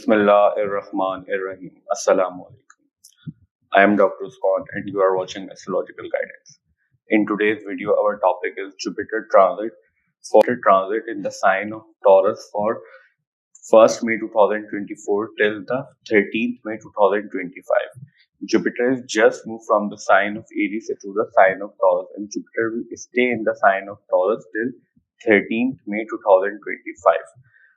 Bismillahirrahmanirrahim. Assalamu alaikum. I am Dr. Usman and you are watching Astrological Guidance. In today's video, our topic is Jupiter transit in the sign of Taurus for 1st May 2024 till the 13th May 2025. Jupiter is just moved from the sign of Aries to the sign of Taurus, and Jupiter will stay in the sign of Taurus till 13th May 2025.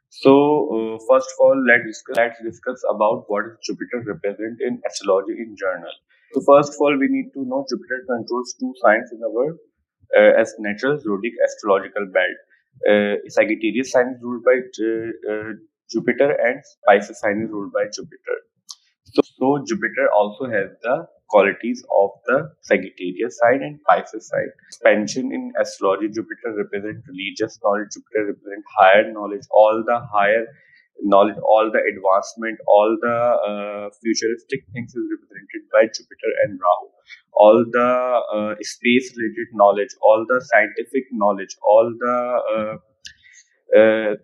So, first of all, let's discuss about what Jupiter represent in astrology in general. So, first of all, we need to know Jupiter controls two signs in our as natural zodiac astrological belt. Sagittarius sign is ruled by Jupiter, and Pisces sign is ruled by Jupiter. So Jupiter also has the qualities of the Sagittarius sign and Pisces sign. Expansion in astrology, Jupiter represents religious knowledge, Jupiter represents higher knowledge, all the higher knowledge, all the advancement, all the futuristic things is represented by Jupiter and Rahu. All the space related knowledge, all the scientific knowledge, all the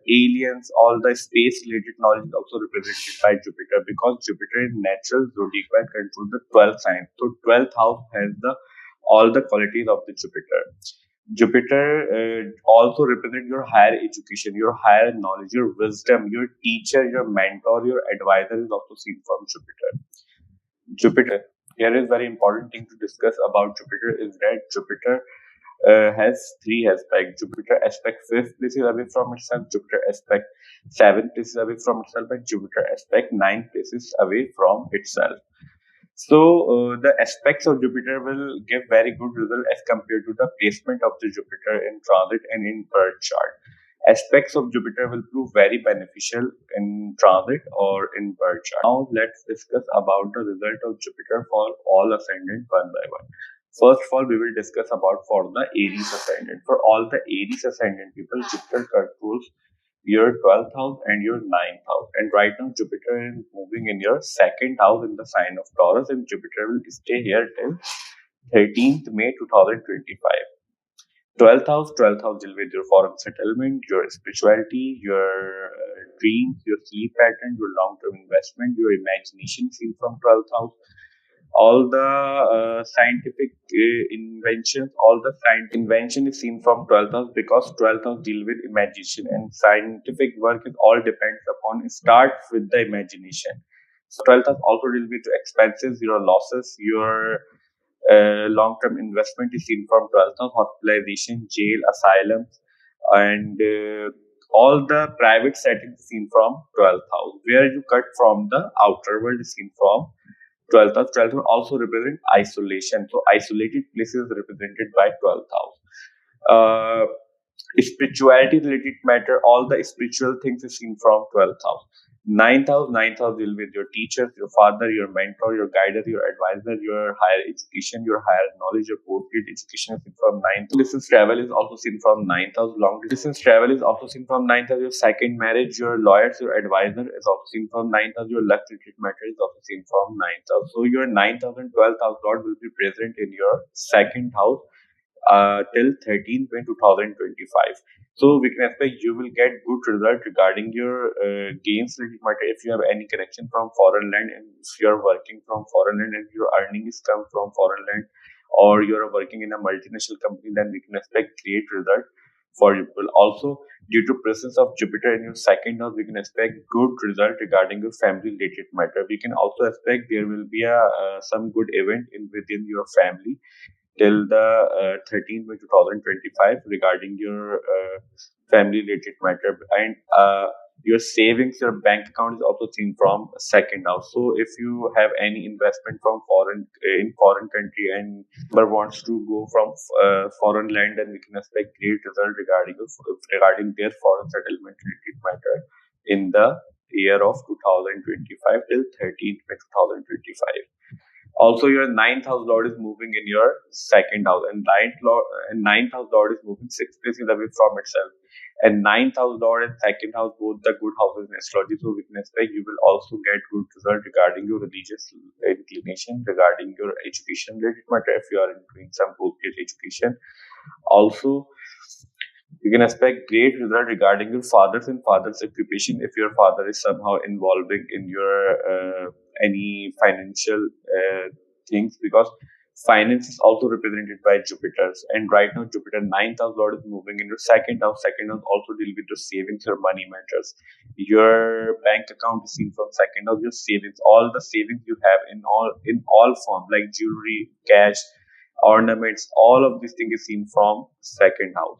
aliens, all the space related knowledge is also represented by Jupiter, because Jupiter in natural zodiac belt controls the 12th sign. So 12th house has the all the qualities of the Jupiter. Jupiter also represents your higher education, your higher knowledge, your wisdom, your teacher, your mentor, your advisor is also seen from Jupiter. Jupiter. Here is very important thing to discuss about Jupiter is that Jupiter has three aspects. Jupiter aspect 5th places away from itself, Jupiter aspect 7th places away from itself, and Jupiter aspect 9th places away from itself. So the aspects of Jupiter will give very good result as compared to the placement of the Jupiter in transit and in birth chart. Aspects of Jupiter will prove very beneficial in transit or in birth chart. Now let's discuss about the result of Jupiter for all ascendant one by one. First of all, we will discuss about for the Aries ascendant. For all the Aries ascendant people, Jupiter controls your 12th house and your 9th house. And right now, Jupiter is moving in your 2nd house in the sign of Taurus, and Jupiter will stay here till 13th May 2025. 12th house deal with your foreign settlement, your spirituality, your dreams, your sleep pattern, your long-term investment, your imagination seen from 12th house. All the scientific inventions, all the scientific invention is seen from 12th house, because 12th house deal with imagination, and scientific work is all depends upon start with the imagination. So 12th house also deal with expenses, your losses, your long-term investment is seen from 12th house, hospitalization, jail, asylums, and all the private settings seen from 12th house, where you cut from the outer world is seen from 12th house. 12th house also represent isolation. So isolated places represented by 12th house. Spirituality related matter, all the spiritual things is seen from 12th house. 9th house deal with your teachers, your father, your mentor, your guider, your advisor, your higher education, your higher knowledge, your postgrad education is seen from 9th. Distance travel is also seen from 9th house. Long distance travel is also seen from 9th house. Your second marriage, your lawyers, your advisor is also seen from 9th house. Your luck related matter is also seen from 9th house. So your 9th house and 12th house lord will be present in your 2nd house till 13th May 2025. So we can expect you will get good result regarding your gains related matter. If you have any connection from foreign land, and if you are working from foreign land and your earnings come from foreign land, or you are working in a multinational company, then we can expect great result for you. Also, due to presence of Jupiter in your 2nd house, we can expect good result regarding your family related matter. We can also expect there will be some good event within your family till the 13th May 2025 regarding your family related matter, and your savings, your bank account is also seen from 2nd house. So if you have any investment from foreign country and wants to go from foreign land, then we can expect great result regarding their foreign settlement related matter in the year of 2025 till 13th May 2025. Also, your 9th house lord is moving in your 2nd house, and 9th house lord is moving 6 places away from itself. And 9th house lord and 2nd house, both the good houses in astrology. So we can expect you will also get good result regarding your religious inclination, regarding your education related matter if you are doing some postgrad education. Also, You can expect great result regarding your father's and father's occupation if your father is somehow involving in your any financial things, because finance is also represented by Jupiter's, and right now Jupiter ninth house lord is moving in your second house. Second house also deal with your savings, your money matters. Your bank account is seen from second house. Your savings, all the savings you have in all form like jewelry, cash, ornaments, all of these things is seen from second house.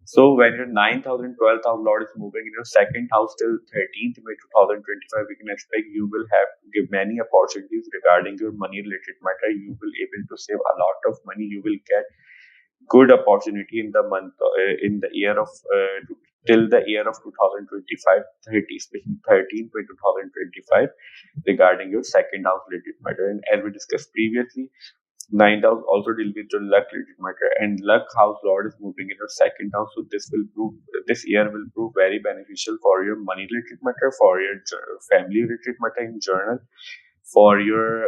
So when your 9th house and 12th house lord is moving in your second house till 13th May 2025, we can expect you will have to give many opportunities regarding your money related matter. You will able to save a lot of money. You will get good opportunity in the month, in the year of till the year of 2025, 30, especially 13th May 2025, regarding your second house related matter. And as we discussed previously, ninth house also deal with your luck related matter, and luck house lord is moving in your second house. So this year will prove very beneficial for your money related matter, for your family related matter in journal, for your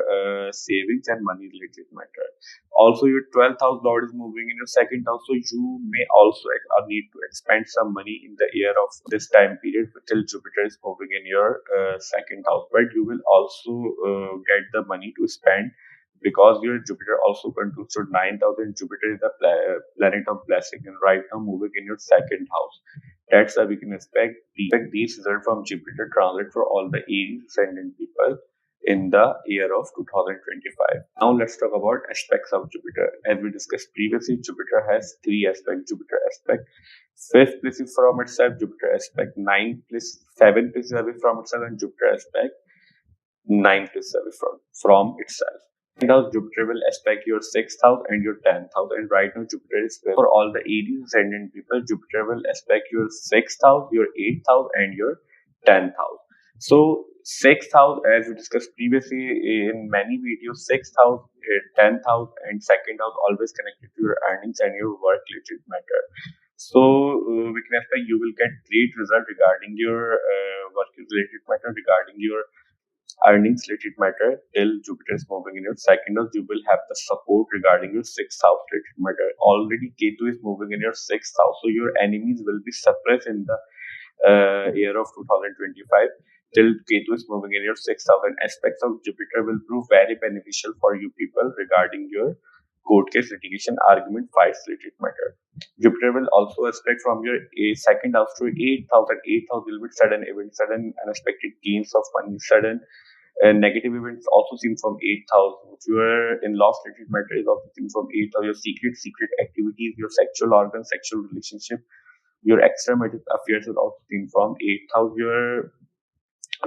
savings and money related matter. Also, your 12th house lord is moving in your second house, so you may also need to expend some money in the year of this time period till Jupiter is moving in your second house. But you will also get the money to spend, because your Jupiter also controls your ninth house, and Jupiter is the planet of blessing, and right now moving in your second house. That's why we can expect these results from Jupiter transit for all the Aries ascendant people in the year of 2025. Now let's talk about aspects of Jupiter. As we discussed previously, Jupiter has three aspects. Jupiter aspect fifth place is from itself, Jupiter aspect ninth place, seventh place is away from itself, and Jupiter aspect ninth place away from itself. And now Jupiter will aspect your sixth house and your 10th house. And right now Jupiter is for all the Aries ascendant people. Jupiter will aspect your sixth house, your eighth house, and your 10th house. So sixth house, as we discussed previously in many videos, sixth house, 10th house, and second house always connected to your earnings and your work related matter. So we can expect you will get great result regarding your work related matter, regarding your earnings related matter till Jupiter is moving in your second house. You will have the support regarding your sixth house related matter. Already Ketu is moving in your sixth house, so your enemies will be suppressed in the year of 2025 till Ketu is moving in your sixth house, and aspects of Jupiter will prove very beneficial for you people regarding your court case, litigation, argument, fights related matter. Jupiter will also aspect from your second house to eighth house, and eighth house will be sudden events, sudden unexpected gains of money, sudden negative events also seen from 8th house. Your in-laws related matter is also seen from 8th house. Your secret activities, your sexual organs, sexual relationship, your extramarital affairs is also seen from 8th house. Your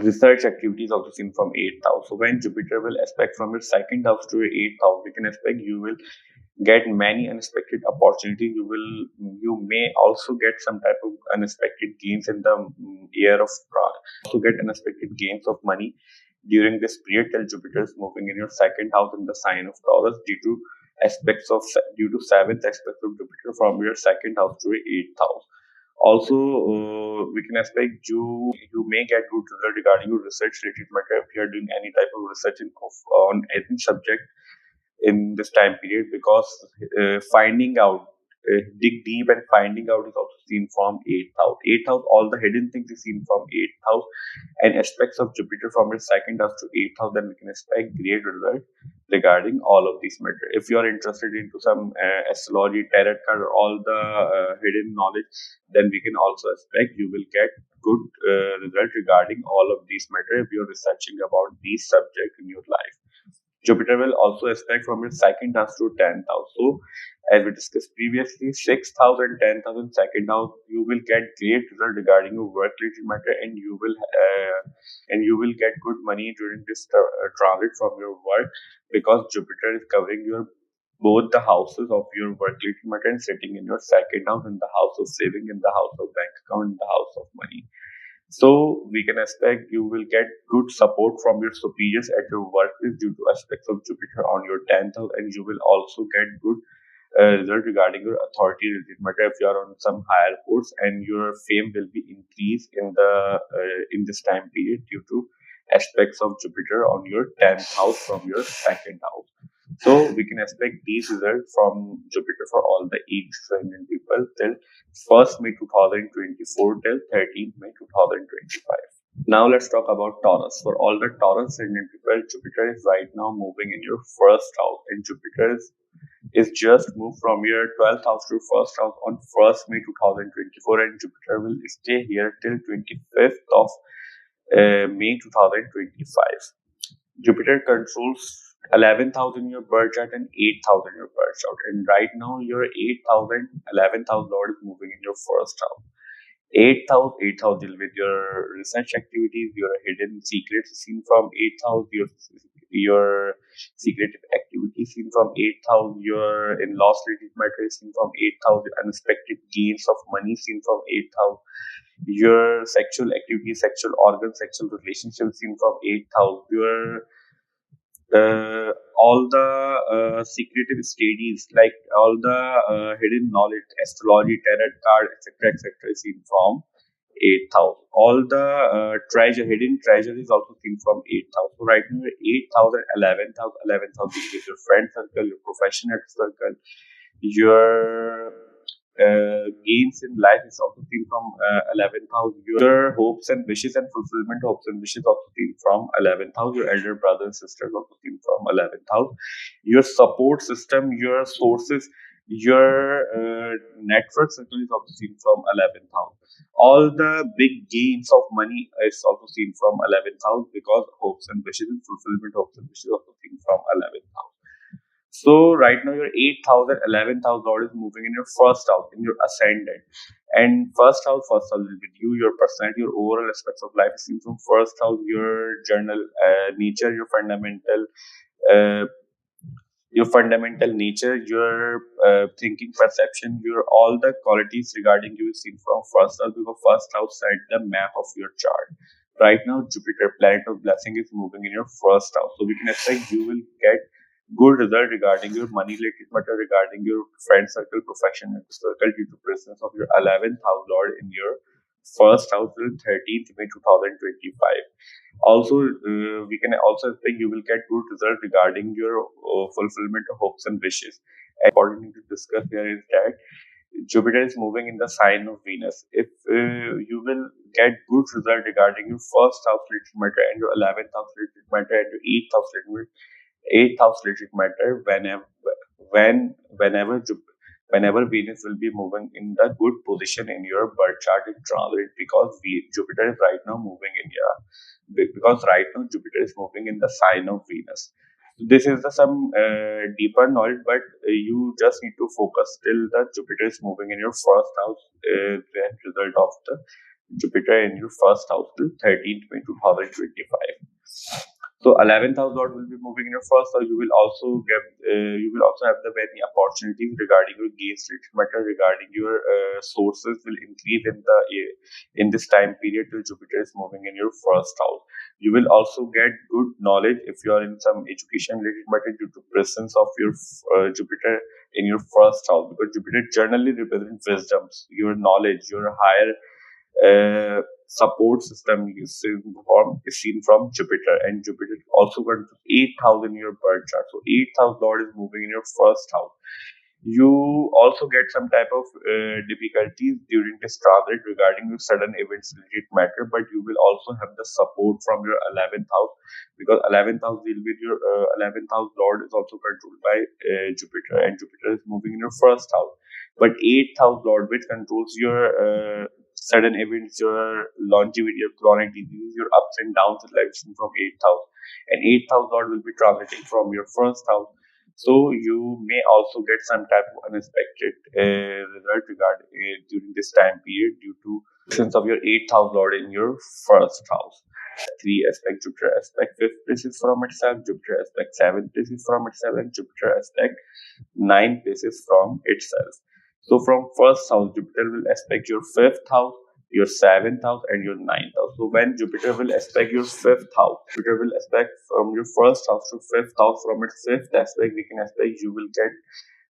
research activities also seen from 8th house. So when Jupiter will aspect from your second house to your 8th house, we can expect you will get many unexpected opportunities. You may also get some type of unexpected gains in the year of also get unexpected gains of money during this period till Jupiter is moving in your second house in the sign of Taurus, due to seventh aspect of Jupiter from your second house to your eighth house. Also, we can expect you may get good result regarding your research related matter if you are doing any type of research on any subject in this time period, because finding out, dig deep and finding out is also seen from 8th house. 8th house, all the hidden things is seen from 8th house, and aspects of Jupiter from your second house to 8th house, then we can expect great result regarding all of these matter. If you are interested into some astrology, tarot card, or all the hidden knowledge, then we can also expect you will get good result regarding all of these matter if you are researching about these subjects in your life. Jupiter will also aspect from your second house to 10th house. So, as we discussed previously, 6th house and 10th house and second house, you will get great result regarding your work related matter, and you will get good money during this transit from your work, because Jupiter is covering your both the houses of your work related matter and sitting in your second house, in the house of saving, in the house of bank account, in the house of money. So we can expect you will get good support from your superiors at your workplace due to aspects of Jupiter on your 10th house, and you will also get good result regarding your authority related matter if you are on some higher posts, and your fame will be increased in this time period due to aspects of Jupiter on your 10th house from your second house. So we can expect these results from Jupiter for all the age Indian people till 1st May 2024 till 13th May 2025. Now let's talk about Taurus. For all the Taurus Indian people, Jupiter is right now moving in your first house, and Jupiter is just moved from your 12th house to first house on 1st May 2024, and Jupiter will stay here till 25th of May 2025. Jupiter controls 11th house in your birth chart and 8th house in your birth chart. And right now, your 8,000, 11th house Lord is moving in your first house. 8th house deal with your research activities, your hidden secrets seen from 8th house, your secretive activities seen from 8th house, your in-laws related matters seen from 8th house, unexpected gains of money seen from 8th house, your sexual activity, sexual organs, sexual relationships seen from 8th house, your all the secretive studies, like all the hidden knowledge, astrology, tarot card, etc., is seen from 8th house. All the hidden treasure is also seen from 8th house. So right now, 8th house and 11th house is your friend circle, your professional circle, your gains in life is also seen from 11th house. Your hopes and wishes and fulfillment hopes and wishes also seen from 11th house. Your elder brother and sisters also seen from 11th house. Your support system, your sources, your network circle is also seen from 11th house. All the big gains of money is also seen from 11th house, because hopes and wishes and fulfillment hopes and wishes also seen from 11th house. So right now your 8th house and 11th house Lord is moving in your first house, in your ascendant. And first house will be you, your personality, your overall aspects of life is seen from first house, your journal nature, uh, your fundamental nature, your thinking perception, your all the qualities regarding you is seen from first house, because first house set the map of your chart. Right now, Jupiter, planet of blessing, is moving in your first house. So we can expect you will get good result regarding your money related matter, regarding your friend circle, professional circle, due to presence of your 11th house Lord in your first house till 13th May 2025. Also, we can also expect you will get good result regarding your fulfillment of hopes and wishes. And important thing to discuss here is that Jupiter is moving in the sign of Venus. If you will get good result regarding your first house related matter and your 11th house related matter and your 8th house related matter, whenever whenever Venus will be moving in the good position in your birth chart in transit, because Jupiter is right now moving in your, because right now Jupiter is moving in the sign of Venus. So this is some deeper knowledge, but you just need to focus till the Jupiter is moving in your first house. The result of the Jupiter in your first house till 13th May 2025. So 11th house Lord will be moving in your first house. You will also have the many opportunities regarding your gains related matter, regarding your sources will increase in this time period till Jupiter is moving in your first house. You will also get good knowledge if you are in some education related matter, due to presence of your Jupiter in your first house, because Jupiter generally represents wisdoms, your knowledge, your higher support system is seen from Jupiter, and Jupiter also got 8th house in your birth chart. So 8th house Lord is moving in your first house. You also get some type of difficulties during this transit regarding your sudden events related matter, but you will also have the support from your 11th house, because 11th house deal with your 11th house Lord is also controlled by Jupiter, and Jupiter is moving in your first house. But 8th house Lord, which controls your sudden events, your longevity, your chronic disease, your ups and downs in life from 8th house. And 8th house Lord will be transiting from your first house. So you may also get some type of unexpected result regarding during this time period, due to presence of your 8th house Lord in your first house. 3 aspect Jupiter aspect 5th places from itself, Jupiter aspect 7th places from itself, and Jupiter aspect 9 places from itself. So from first house, Jupiter will aspect your 5th house, your 7th house, and your 9th house. So when Jupiter will aspect your 5th house, Jupiter will aspect from your first house to 5th house. From its 5th aspect, we can expect you will get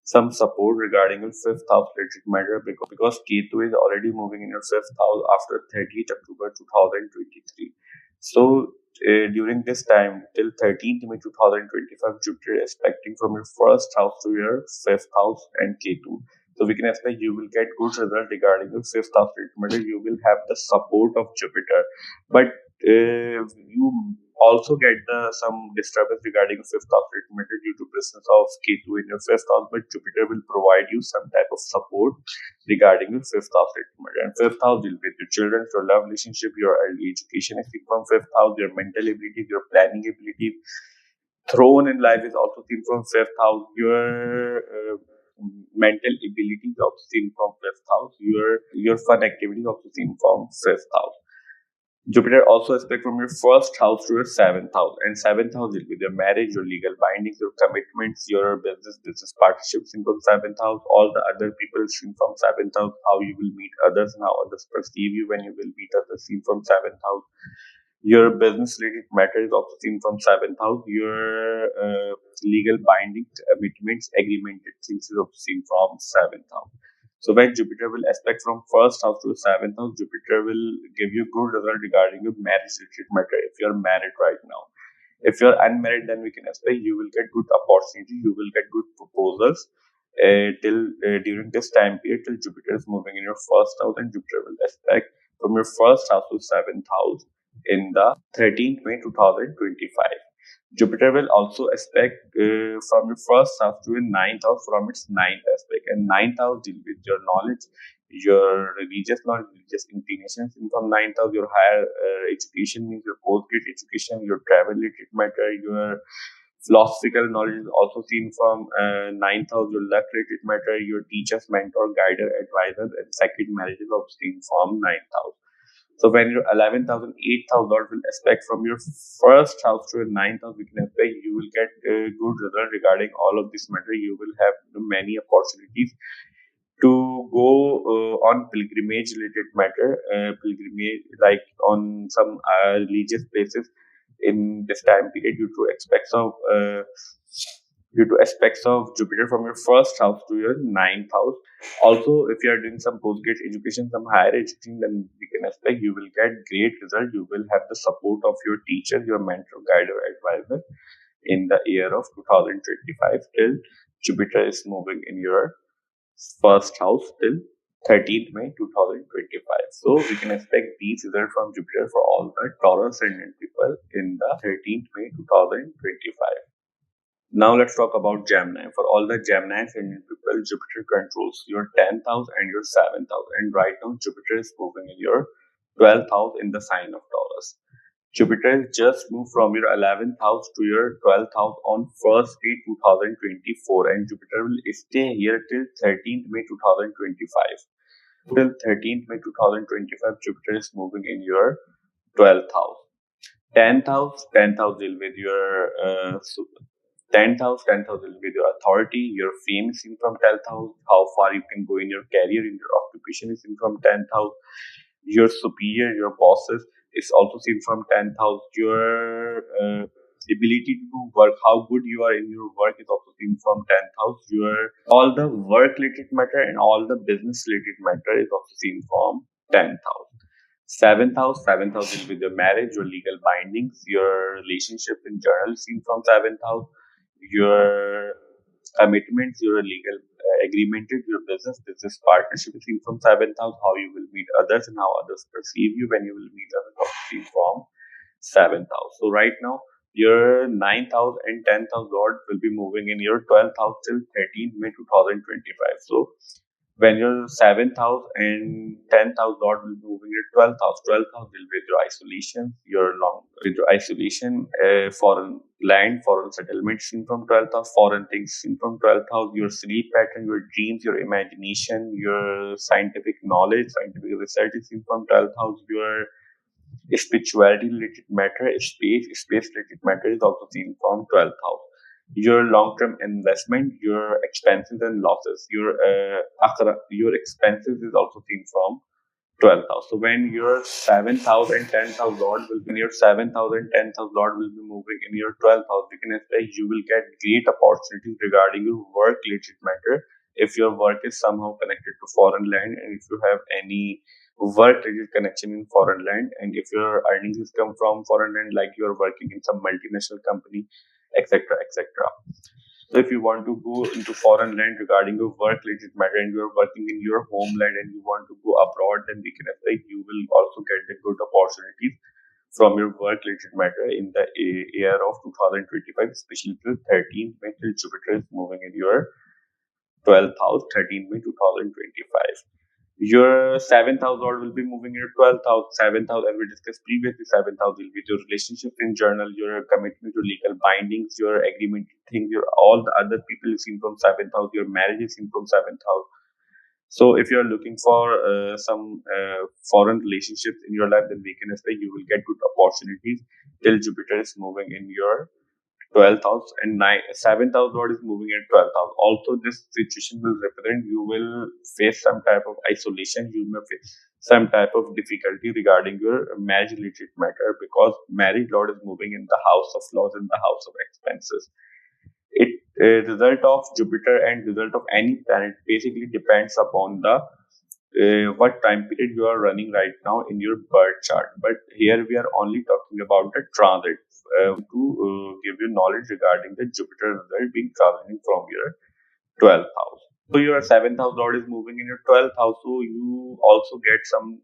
some support regarding your 5th house related matter, because Ketu is already moving in your 5th house after 30th October 2023. So during this time till 13th May 2025, Jupiter is aspecting from your first house to your fifth house and Ketu. So we can expect you will get good result regarding your fifth house treatment. You will have the support of Jupiter, but you also get some disturbance regarding fifth house treatment due to presence of Ketu in your fifth house. But Jupiter will provide you some type of support regarding your fifth house treatment. And fifth house deal with your children, your love relationship, your early education. If you from fifth house, your mental ability, your planning ability, throne in life is also seen from fifth house. Your mental ability is also seen from fifth house. Your fun activity is also seen from fifth house. Jupiter also aspect from your first house to your seventh house, and seventh house will be your marriage, your legal bindings, your commitments, your business partnerships in from seventh house. All the other people seen from seventh house, how you will meet others and how others perceive you when you will meet others seen from seventh house. Your business related matter is also seen from seventh house. Your legal binding commitments, agreement things is also seen from seventh house. So when Jupiter will aspect from first house to seventh house, Jupiter will give you good result regarding your marriage related matter if you are married right now. If you're unmarried, then we can expect you will get good opportunity, you will get good proposals till during this time period till Jupiter is moving in your first house, and Jupiter will aspect from your first house to seventh house in the 13th May 2025. Jupiter will also aspect from your first house to your ninth house from its ninth aspect, and ninth house deal with your knowledge, your religious knowledge, religious inclinations. In from ninth house, your higher education means your postgrad education, your travel related matter, your philosophical knowledge is also seen from ninth house, your luck related matter, your teachers, mentor, guider, advisor, and second marriage is also seen from ninth house. So when your 11th house and 8th house Lord will aspect from your first house to your ninth house, we can expect you will get a good result regarding all of this matter. You will have many opportunities to go on pilgrimage related matter, pilgrimage like on some religious places in this time period due to aspects of Jupiter from your first house to your ninth house. Also, if you are doing some postgrad education, some higher education, then we can expect you will get great result. You will have the support of your teacher, your mentor, guide, or advisor in the year of 2025 till Jupiter is moving in your first house till 13th May 2025. So we can expect these results from Jupiter for all the Taurus ascendant people in the 13th May 2025. Now let's talk about Gemini. For all the Gemini ascendant people, Jupiter controls your 10th house and your 7th house. And right now, Jupiter is moving in your 12th house in the sign of Taurus. Jupiter just moved from your 11th house to your 12th house on 1st May 2024, and Jupiter will stay here till 13th May 2025. Till 13th May 2025, Jupiter is moving in your 12th house. 10th house deal with your 10th house will be your authority, your fame is seen from 10th house, how far you can go in your career, in your occupation is seen from 10th house, your superior, your bosses is also seen from 10th house, your ability to do work, how good you are in your work is also seen from 10th house, your all the work related matter and all the business related matter is also seen from 10th house. Seventh house will be your marriage, your legal bindings, your relationship in general seen from seventh house, your commitments, your legal agreement, your business partnership is seen from seventh house, how you will meet others and how others perceive you when you will meet others also seen from seventh house. So right now, your ninth house and 10th house Lord will be moving in your 12th house till 13th May 2025. So when your seventh house and 10th house Lord will be moving your 12th house. 12th house will be your isolation, with your isolation, foreign land, foreign settlements seen from 12th house, foreign things seen from 12th house, your sleep pattern, your dreams, your imagination, your scientific knowledge, scientific research is seen from 12th house, your spirituality related matter, space related matter is also seen from 12th house. Your long-term investment, your expenses and losses, your expenses is also seen from 12th house. So when your 7th house and 10th house Lord will be in your 7th house and 10th house Lord will be moving in your 12th house, you can expect you will get great opportunities regarding your work related matter. If your work is somehow connected to foreign land and if you have any work-related connection in foreign land, and if your earnings come from foreign land, like you are working in some multinational company, etc., etc. So if you want to go into foreign land regarding your work-related matter, and you are working in your homeland and you want to go abroad, then we can say you will also get the good opportunities from your work-related matter in the year of 2025, especially till 13th May, till Jupiter is moving in your 12th house, 13th May 2025. Your seventh house lord will be moving in your 12th house. Seventh house, as we discussed previously, seventh house will be your relationships in journal, your commitment to legal bindings, your agreement things, your all the other people is seen from seventh house, your marriage is seen from seventh house. So if you're looking for some foreign relationships in your life, then we can say you will get good opportunities till Jupiter is moving in your 12th house, and 7th house lord is moving in 12th house. Also, this situation will represent you will face some type of isolation. You may face some type of difficulty regarding your marriage related matter, because marriage lord is moving in the house of loss, in the house of expenses. It result of Jupiter and result of any planet basically depends upon the what time period you are running right now in your birth chart. But here we are only talking about the transit to give you knowledge regarding the Jupiter result being transiting from your 12th house. So your 7th house lord is moving in your 12th house, so you also get some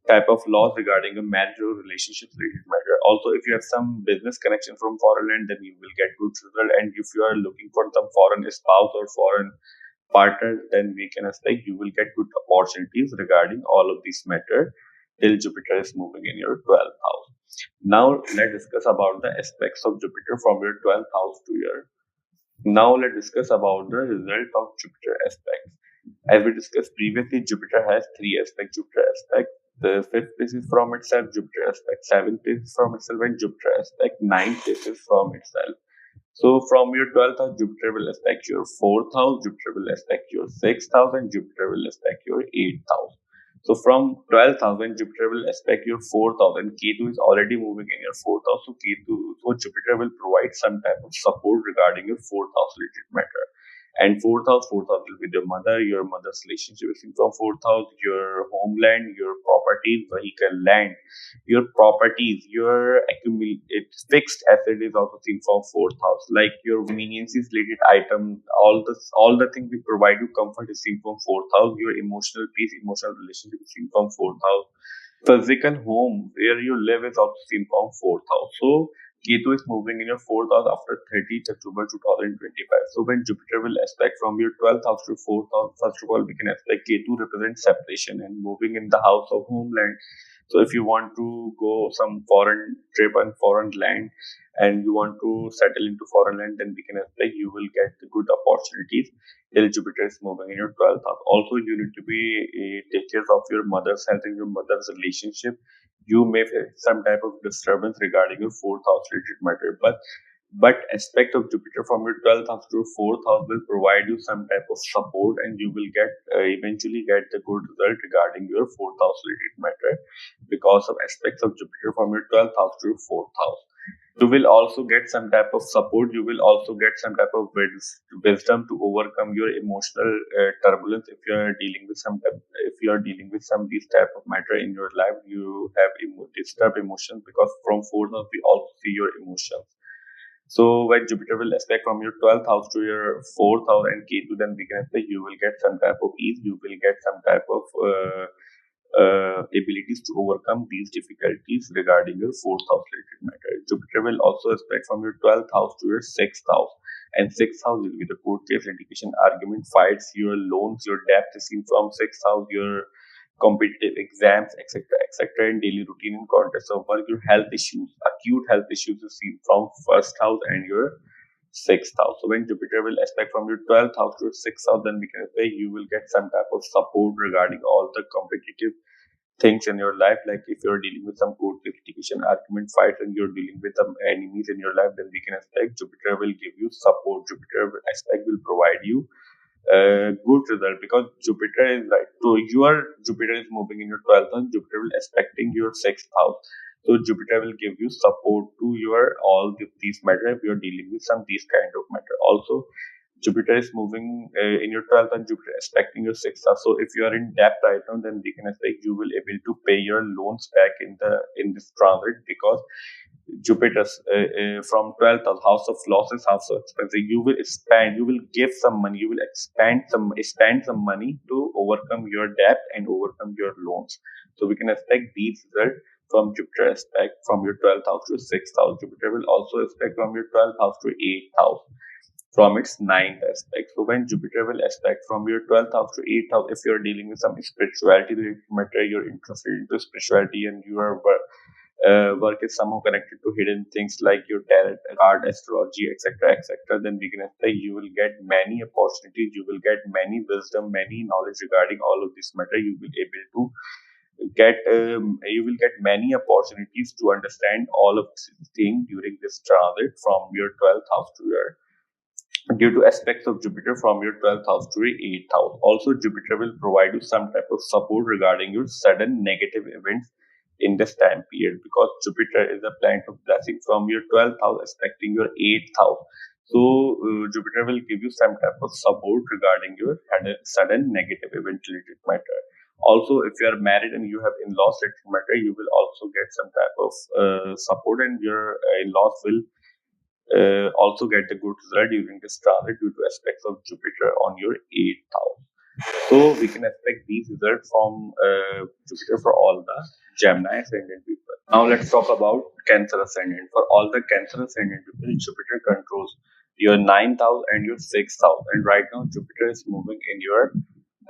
type of laws regarding a marriage or relationships related matter. Also, if you have some business connection from foreign land, then you will get good result. And if you are looking for some foreign spouse or foreign partner, then we can expect you will get good opportunities regarding all of these matter till Jupiter is moving in your 12th house. Now let's discuss about the aspects of Jupiter from your 12th house to your. Now let's discuss about the result of Jupiter aspects. As we discussed previously, Jupiter has three aspects. Jupiter aspect, the fifth place is from itself, Jupiter aspect, seventh place is from itself, and Jupiter aspect, ninth place is from itself. So from your 12th house, Jupiter will aspect your 4th house, Jupiter will aspect your 6th house, and Jupiter will aspect your 8th house. So from 12th house, when Jupiter will aspect your 4th house, and Ketu is already moving in your 4th house, so Jupiter will provide some type of support regarding your 4th house related matter. And fourth house will be your mother's relationship is from fourth house, your homeland, your properties, vehicle, land, your properties, your accumulated fixed asset is also seen from fourth house, like your conveniences related item, all the things we provide you comfort is seen from fourth house, your emotional peace, emotional relationship is seen from fourth house. Physical home where you live is also seen from fourth house. So Ketu is moving in your fourth house after 30th October 2025. So when Jupiter will aspect from your 12th house to fourth house, first of all, we can expect Ketu represents separation and moving in the house of homeland. So if you want to go some foreign trip and foreign land, and you want to settle into foreign land, then we can expect you will get the good opportunities till Jupiter is moving in your 12th house. Also, you need to be take care of your mother's health and your mother's relationship. You may face some type of disturbance regarding your fourth house related matter, but aspect of Jupiter from your 12th house to your fourth house will provide you some type of support, and you will get eventually get the good result regarding your fourth house related matter because of aspects of Jupiter from your 12th house to your fourth house. You will also get some type of support. You will also get some type of wisdom to overcome your emotional turbulence. If you are dealing with if you are dealing with some these type of matter in your life, you have disturbed emotions, because from fourth house we also see your emotions. So when Jupiter will aspect from your 12th house to your fourth house and Ketu, then we can say you will get some type of ease. You will get some type of abilities to overcome these difficulties regarding your fourth house related matter. Jupiter will also aspect from your 12th house to your sixth house, and sixth house will be the court case, litigation, argument, fights, your loans, your debt is seen from sixth house, your competitive exams, etc., etc., and daily routine and context of work, your health issues, acute health issues is seen from first house and your sixth house. So when Jupiter will aspect from your 12th house to your sixth house, then we can say you will get some type of support regarding all the competitive things in your life. Like if you're dealing with some court litigation, argument, fight, and you're dealing with some enemies in your life, then we can expect Jupiter will give you support. Jupiter aspect will provide you good result, because Jupiter is right. So your Jupiter is moving in your 12th house. Jupiter will aspecting your sixth house. So Jupiter will give you support to your all these matter if you're dealing with some these kind of matter. Also, Jupiter is moving in your 12th and Jupiter aspecting your 6th house. So if you are in debt right now, then we can expect you will able to pay your loans back in this transit, because Jupiter from 12th house of losses, house of expenses, you will spend, you will give some money, you will spend some money to overcome your debt and overcome your loans. So we can expect these results from Jupiter aspect from your 12th house to 6th house. Jupiter will also aspect from your 12th house to 8th house from its ninth aspect. So when Jupiter will aspect from your 12th house to 8th house, if you're dealing with some spirituality related matter, you're interested into spirituality, and your work is somehow connected to hidden things like your tarot card, astrology, etc., etc., then we can say you will get many opportunities, you will get many wisdom, many knowledge regarding all of this matter. You will able to you will get many opportunities to understand all of this thing during this transit from your 12th house to your due to aspects of Jupiter from your 12th house to your 8th house. Also, Jupiter will provide you some type of support regarding your sudden negative events in this time period, because Jupiter is a planet of blessing from your 12th house aspecting your 8th house. So, Jupiter will give you some type of support regarding your sudden negative event related matter. Also, if you are married and you have in-laws related matter, you will also get some type of support, and your in-laws will also get the good result during this transit due to aspects of Jupiter on your 8th house. So we can expect these results from Jupiter for all the Gemini ascendant people. Now let's talk about Cancer ascendant. For all the Cancer ascendant people, Jupiter controls your 9th house and your 6th house. And right now, Jupiter is moving in your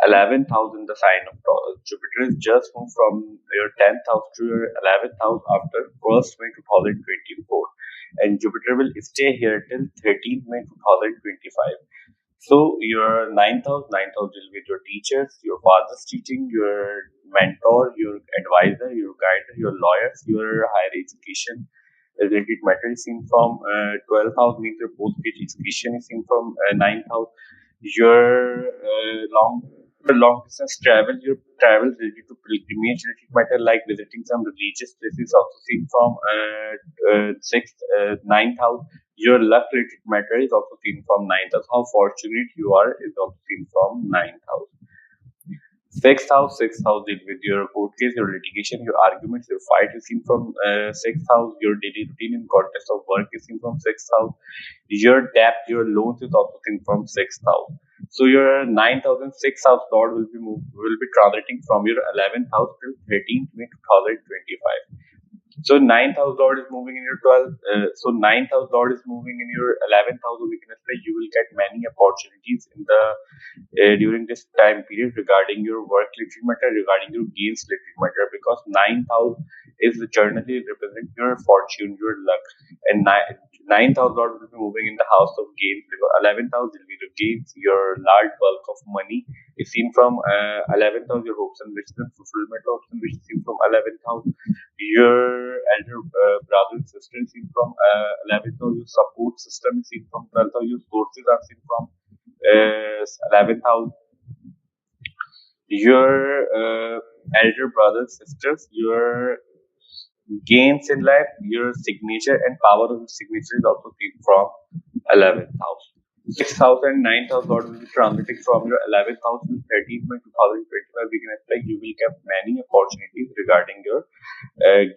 11th house in the sign of Taurus. Jupiter is just moved from your 10th house to your 11th house after 1st May 2024. And Jupiter will stay here till 13th May 2025. So your ninth house will be your teachers, your father's teaching, your mentor, your advisor, your guide, your lawyers, your higher education related matter is seen from 12th house, means your post-grad education is seen from 9th house. Your long distance travel, your travel related to pilgrimage related matter like visiting some religious places also seen from 6th, 9th house. Your luck related matter is also seen from ninth house. How fortunate you are is also seen from ninth house. Sixth house deal with your court case, your litigation, your arguments, your fight is seen from sixth house. Your daily routine in context of work is seen from sixth house. Your debt, your loans is also seen from sixth house. So your ninth house and sixth house lord will be transiting from your 11th house till 13th May 2025. So ninth house lord is moving in your 12th. So ninth house lord is moving in your 11th house. So we can say you will get many opportunities in the during this time period regarding your work related matter, regarding your gains related matter, because ninth house is generally represent your fortune, your luck, and ninth house lord will be moving in the house of gains, because 11th house will be the gains, your large bulk of money is seen from 11th house, your hopes and wishes and fulfillment of hopes and wishes seen from 11th house. Your elder brother and sister is seen from 11th house. Your support system is seen from 12th house. Your sources are seen from 11th house. Your elder brothers, sisters, your gains in life, your signature and power of the signature is also seen from 11th house. 6th house and 9th house lord will be transiting from your 11th house to 13th May 2025. We can expect you will get many opportunities regarding your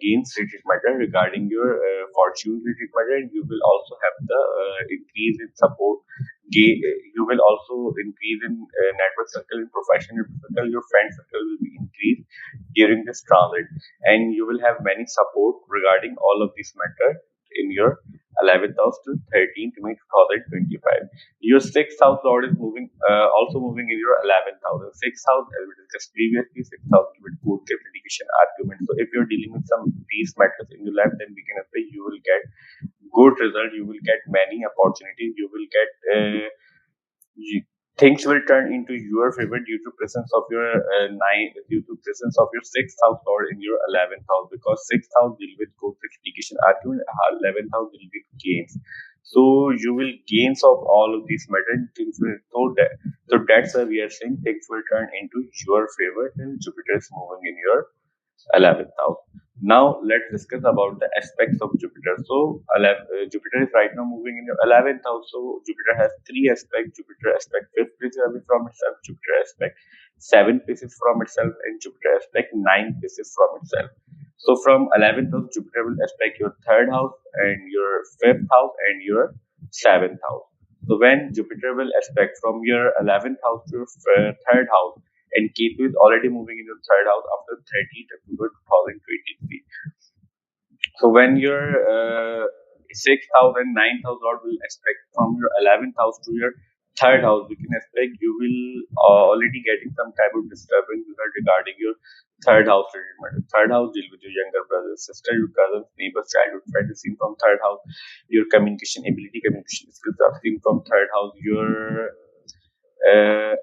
gains related matter, regarding your fortune related matter, and you will also have the increase in support. You will also increase in network circle, in professional circle, your friend circle will be increased during this transit, and you will have many support regarding all of this matter in your 11th house till 13th May 2025. Your 6th house lord is also moving in your 11th house. The 6th house, as we discussed previously, 6th house with court case litigation argument. So if you're dealing with some of these matters in your life, then we can say you will get good result. You will get many opportunities. You will get things will turn into your favor due to presence of your due to presence of your 6th house lord in your 11th house, because 6th house deal with court litigation argument, 11th house deal with gains. So you will gains of all of these matter, things will so that's why we are saying things will turn into your favor when Jupiter is moving in your 11th house. Now let's discuss about the aspects of Jupiter. So Jupiter is right now moving in your 11th house. So Jupiter has three aspects. Jupiter aspect 5th place away from itself. Jupiter aspect 7 places from itself, and Jupiter aspect 9 places from itself. So from 11th house, Jupiter will aspect your 3rd house and your 5th house and your 7th house. So when Jupiter will aspect from your 11th house to your 3rd house, and Ketu is already moving in your 3rd house after 30th October 2023. So when your 6th house and 9th house Lord will aspect from your 11th house to your 3rd house, we can expect you will already getting some type of disturbance regarding your 3rd house related. 3rd house deal with your younger brother, sister, your cousins, neighbors, childhood friends is seen from 3rd house. Your communication ability, communication skills are seen from 3rd house. Your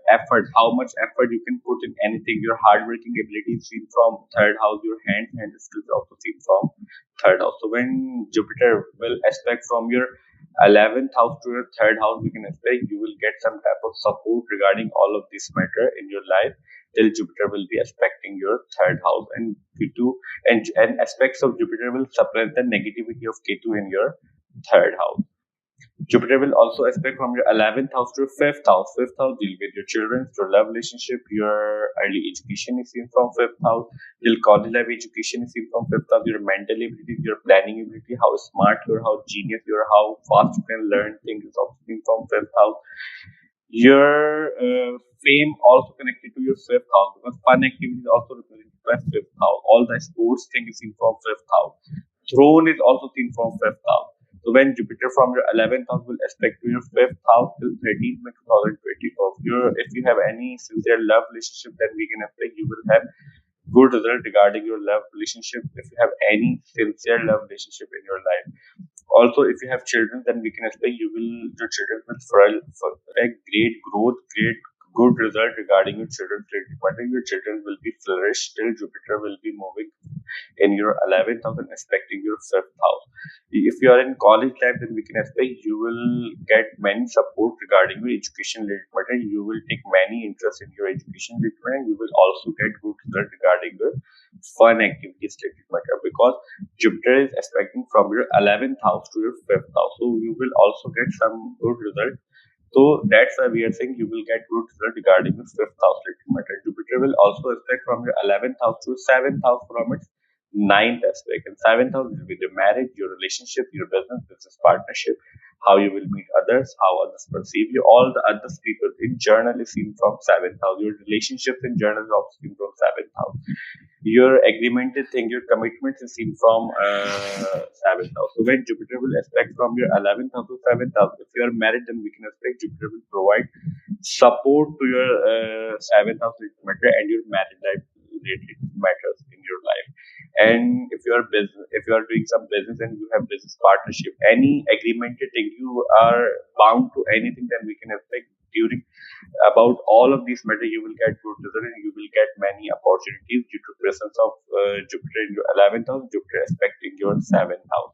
effort, how much effort you can put in anything, your hardworking ability is seen from 3rd house, your hand skills also seen from 3rd house. So when Jupiter will aspect from your 11th house to your 3rd house, we can expect you will get some type of support regarding all of this matter in your life till Jupiter will be aspecting your 3rd house, and Ketu and aspects of Jupiter will suppress the negativity of Ketu in your 3rd house. Jupiter will also aspect from your 11th house to your 5th house. 5th house deal with your children, your love relationship, your early education is seen from 5th house. Till college life education is seen from 5th house. Your mental ability, your planning ability, how smart you are, how genius you are, how fast you can learn things is also seen from 5th house. Your fame also connected to your 5th house, because fun activity is also represented by 5th house. All the sports thing is seen from 5th house. Throne is also seen from 5th house. So when Jupiter from your 11th house will aspect to your 5th house till 13th May 2024. If you have any sincere love relationship, then we can expect you will have good result regarding your love relationship. If you have any sincere love relationship in your life. Also, if you have children, then we can expect your children will for a great growth, great good result regarding your children. Your children will be flourished till Jupiter will be moving in your 11th house and aspecting your 5th house. If you are in college life, then we can expect you will get many support regarding your education related matter. You will take many interest in your education related matter, and you will also get good result regarding your fun activities related matter, because Jupiter is aspecting from your 11th house to your 5th house. So you will also get some good result. So that's why we are saying you will get good result regarding the 5th house related matter. Jupiter will also aspect from your 11th house to 7th house from its 9th aspect. And 7th house will be your marriage, your relationship, your business partnership, how you will meet others, how others perceive you, all the other people in journal is seen from 7th house. Your relationships in journal is also seen from 7th house. Your agreemented thing, your commitments is seen from 7th house. So when Jupiter will aspect from your 11th house to 7th house, if you are married, then we can expect Jupiter will provide support to your 7th house matter and your married life related matters in your life. And if you are doing some business and you have business partnership, any agreemented thing, you are bound to anything, then we can expect during about all of these matter you will get good result and you will get many opportunities due to presence of Jupiter in your 11th house, Jupiter aspecting your 7th house.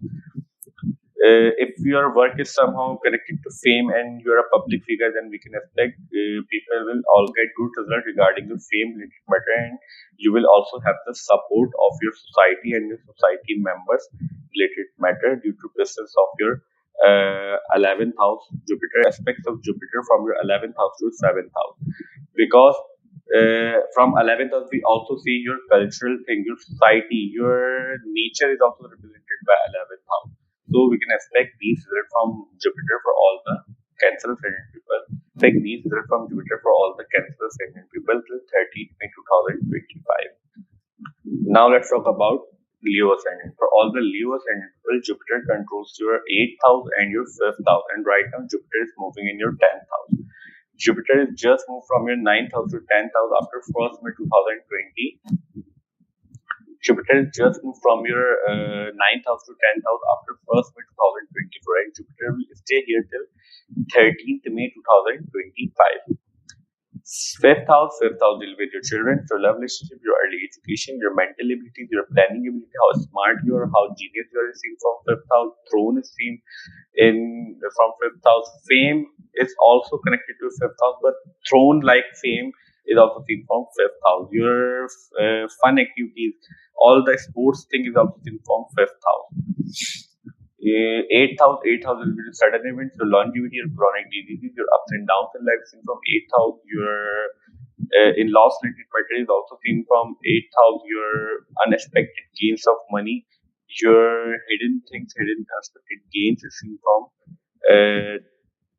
If your work is somehow connected to fame and you are a public figure, then we can expect people will all get good result regarding your fame related matter, and you will also have the support of your society and your society members related matter due to presence of your 11th house Jupiter, aspects of Jupiter from your 11th house to 7th house. Because from 11th house, we also see your cultural thing, your society, your nature is also represented by 11th house. So we can expect these results from Jupiter for all the Cancer ascendant people. Expect these results from Jupiter for all the Cancer ascendant people till 30th May 2025. Now let's talk about Leo ascendant. For all the Leo ascendant people, Jupiter controls your 8th house and your 5th house, and right now Jupiter is moving in your 10th house. Jupiter is just moved from your 9th house to 10th house after 1st May 2020. Jupiter is just moved from your 9th house to 10th house after 1st May 2024, and Jupiter will stay here till 13th May 2025. Fifth house deal with your children, your love relationship, your early education, your mental abilities, your planning ability, how smart you are, how genius you are is seen from 5th house. Throne is seen from 5th house. Fame is also connected to 5th house, but throne like fame is also seen from fifth house. Your fun activities, all the sports thing is also seen from fifth house. Eighth house will be the sudden events, your longevity, your chronic diseases, your ups and downs in life seen from eighth house. Your in-laws related matter is also seen from eighth house. Your unexpected gains of money, your hidden things, hidden unexpected gains is seen from uh,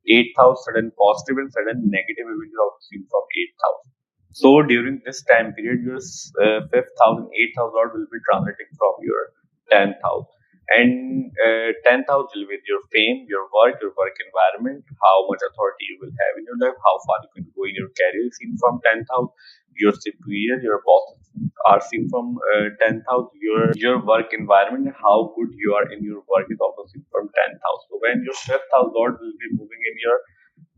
eighth house. Sudden positive and sudden negative events is also seen from eighth house. So during this time period, your fifth house and eighth house lord will be transiting from your tenth house. And tenth house will be your fame, your work environment, how much authority you will have in your life, how far you can go in your career is seen from tenth house. Your superior, your bosses are seen from tenth house. Your work environment, how good you are in your work is also seen from tenth house. So when your fifth house lord will be moving in your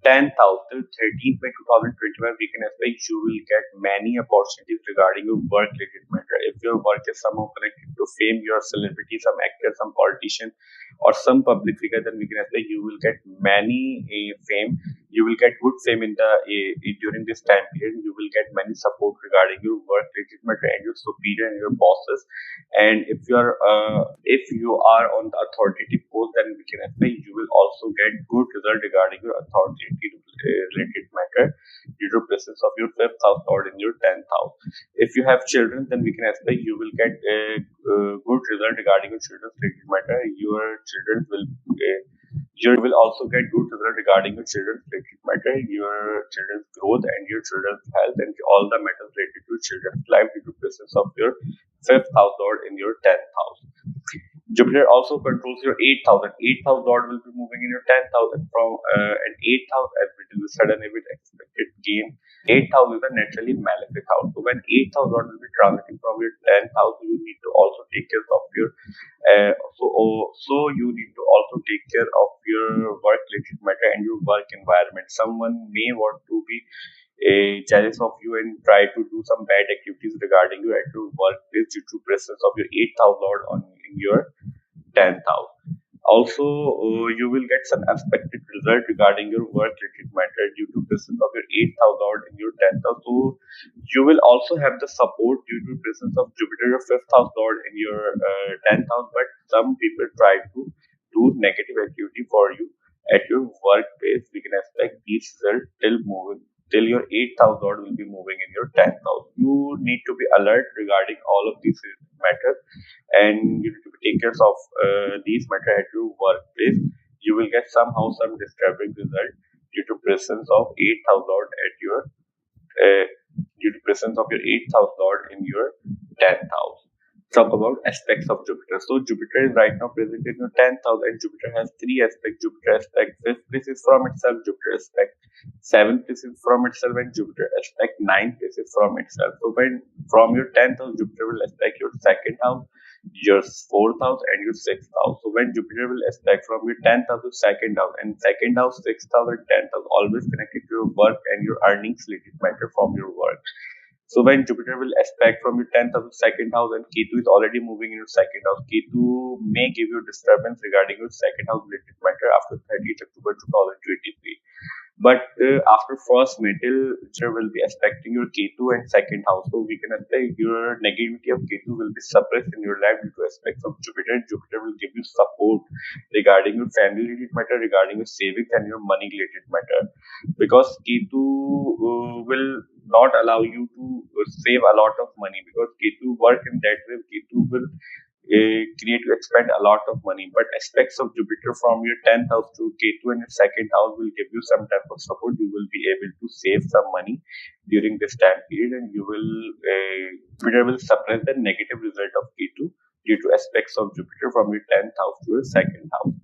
10,000 till 13th May 2021, we can expect you will get many opportunities regarding your work related matter. If your work is somehow connected to fame, you're a celebrity, some actor, some politician, or some public figure, then we can expect you will get many fame. You will get good fame in the during this time period. You will get many support regarding your work related matter and your superior and your bosses. And if you are on the authoritative post, then we can expect you will also get good result regarding your authoritative related matter due to presence of your fifth house lord in your tenth house. If you have children, then we can expect you will get a, good result regarding your children's related matter. Your children will you will also get good result regarding your children's related matter, your children's growth and your children's health and all the matters related to children's life due to presence of your fifth house lord in your tenth house. Jupiter also controls your eighth house, and eighth house lord will be moving in your tenth house, and from an eighth house as it is a sudden event expected gain. Eighth house is a naturally malefic house. So when eighth house lord will be transiting from your tenth house, you need to also take care of your you need to also take care of your work related matter and your work environment. Someone may want to be jealous of you and try to do some bad activities regarding you at your workplace due to presence of your eighth house lord on in your tenth house. Also, you will get some expected result regarding your work related matter due to presence of your eighth house lord in your tenth house. So you will also have the support due to presence of Jupiter, your fifth house lord in your tenth house. But some people try to do negative activity for you at your workplace. We can expect these results till your eighth house lord will be moving in your tenth house. You need to be alert regarding all of these matters, and you need to take care of these matters at your workplace. You will get somehow some disturbing result due to presence of eighth house lord at your uh, due to presence of your eighth house lord in your tenth house. Talk about aspects of Jupiter. So Jupiter is right now present in your tenth house, and Jupiter has three aspects. Jupiter aspect fifth place is from itself. Jupiter aspect seventh place is from itself, and Jupiter aspect ninth place is from itself. So when from your tenth house, Jupiter will aspect your second house, your fourth house, and your sixth house. So when Jupiter will aspect from your tenth house to second house, and second house, sixth house, and tenth house always connected to your work and your earnings related matter from your work. So when Jupiter will aspect from your 10th house to second house and Ketu is already moving in your second house, Ketu may give you disturbance regarding your second house related matter after 30th October 2023. But after first metal, Jupiter will be aspecting your Ketu and second house. So we can say your negativity of Ketu will be suppressed in your life due to aspects of Jupiter. Jupiter will give you support regarding your family related matter, regarding your savings and your money related matter. Because Ketu will not allow you to save a lot of money, because Ketu work in that way. Ketu will create you expend a lot of money, but aspects of Jupiter from your 10th house to Ketu in your second house will give you some type of support. You will be able to save some money during this time period, and you will Jupiter will suppress the negative result of Ketu due to aspects of Jupiter from your 10th house to your second house.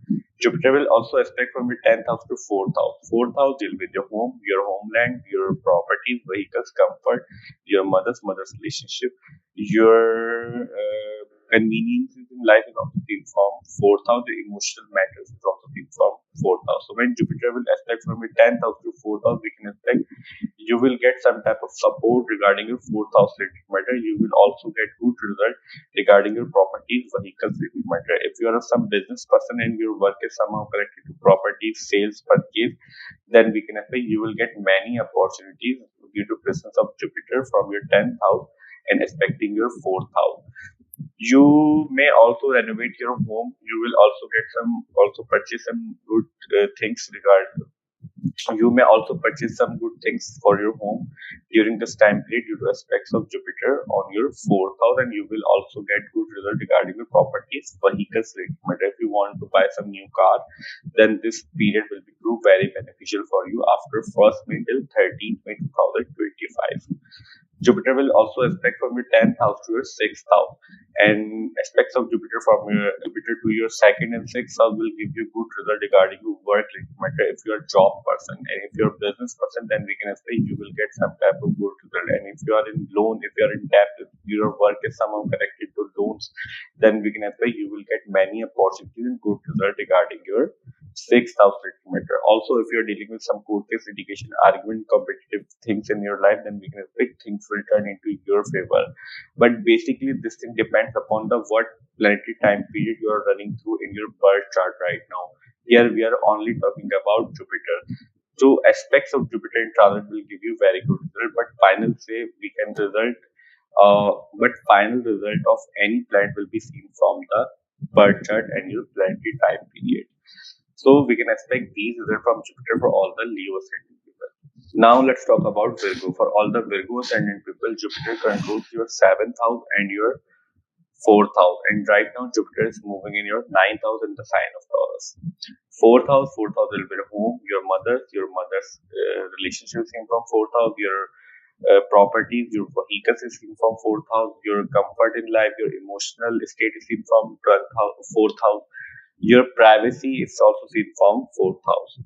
Jupiter will also aspect from your 10th house to 4th house. 4th house deal with your home, your homeland, your properties, vehicles, comfort, your mother's relationship, your conveniences in life is also seen from 4th house. The emotional matters is also seen from 4th house. So when Jupiter will aspect from your 10th house to 4th house, we can expect you will get some type of support regarding your 4th house related matter. You will also get good result regarding your properties, vehicles related matter. If you are some business person and your work is somehow connected to properties, sales, purchase, then we can expect you will get many opportunities due to presence of Jupiter from your 10th house and aspecting your 4th house. You may also renovate your home. You will also purchase some good things regarding. You may also purchase some good things for your home during this time period due to aspects of Jupiter on your 4th house, and you will also get good result regarding your properties, vehicles, matter. If you want to buy some new car, then this period will be prove very beneficial for you after 1st May till 13th May 2025. Jupiter will also aspect from your 10th house to your 6th house. And aspects of Jupiter from your Jupiter to your 2nd and 6th house will give you good result regarding your work matter. If you're a job person and if you're a business person, then we can expect you will get some type of good result. And if you are in loan, if you are in debt, if your work is somehow connected to loans, then we can expect you will get many opportunities and good result regarding your 6th house matter. Also, if you're dealing with some court case, litigation, argument, competitive things in your life, then we can expect things will turn into your favor. But basically, this thing depends upon the what planetary time period you are running through in your birth chart right now. Here we are only talking about Jupiter. So aspects of Jupiter in transit will give you very good result, but final say we can result. But final result of any planet will be seen from the birth chart and your planetary time period. So we can expect these results from Jupiter for all the Leo ascendant people. Now let's talk about Virgo. For all the Virgo ascendant people, Jupiter controls your 7th house and your 4th house. And right now Jupiter is moving in your 9th house in the sign of Taurus. Fourth house will be the home, your mother's relationship is seen from 4th house, your properties, your vehicles is seen from 4th house, your comfort in life, your emotional state is seen from 12th house, 4th house. Your privacy is also seen from 4th house.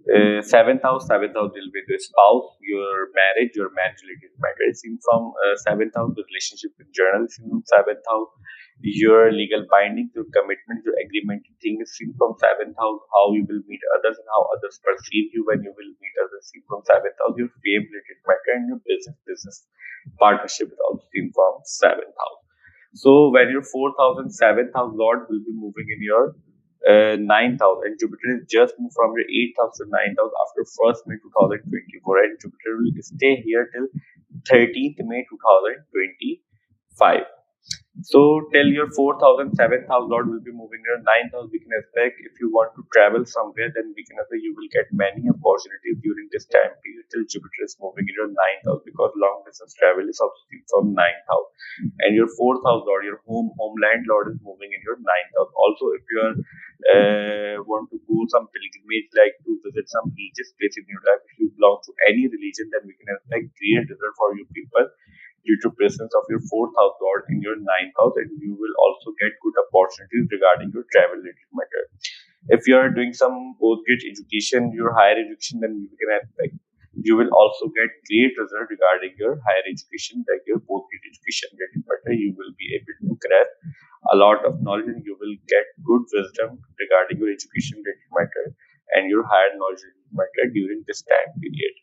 7th house will be the spouse, your marriage related matter is seen from 7th house, the relationship in general is seen from 7th house, your legal binding, your commitment, your agreement thing is seen from 7th house, how you will meet others and how others perceive you when you will meet others seen from 7th house, your fame related matter and your business partnership is also seen from 7th house. So when your 4th house and 7th house Lord will be moving in your 9th house, and Jupiter is just moved from your 8th house to 9th house after 1st May 2024, and Jupiter will stay here till 13th May 2025. So till your 4th house and 7th house Lord will be moving your 9th house, we can expect if you want to travel somewhere, then we can expect you will get many opportunities during this time period till Jupiter is moving in your 9th house, because long distance travel is also seen from 9th house. And your 4th house Lord, your homeland Lord is moving in your 9th house. Also, if you are want to do some pilgrimage, like to visit some religious place in your life, if you belong to any religion, then we can expect great result for you people due to presence of your 4th house Lord in your 9th house, and you will also get good opportunities regarding your travel related matter. If you are doing some postgraduate education, your higher education, then you can expect you will also get great result regarding your higher education, like your postgraduate education related matter. You will be able to grasp a lot of knowledge and you will get good wisdom regarding your education related matter and your higher knowledge related matter during this time period.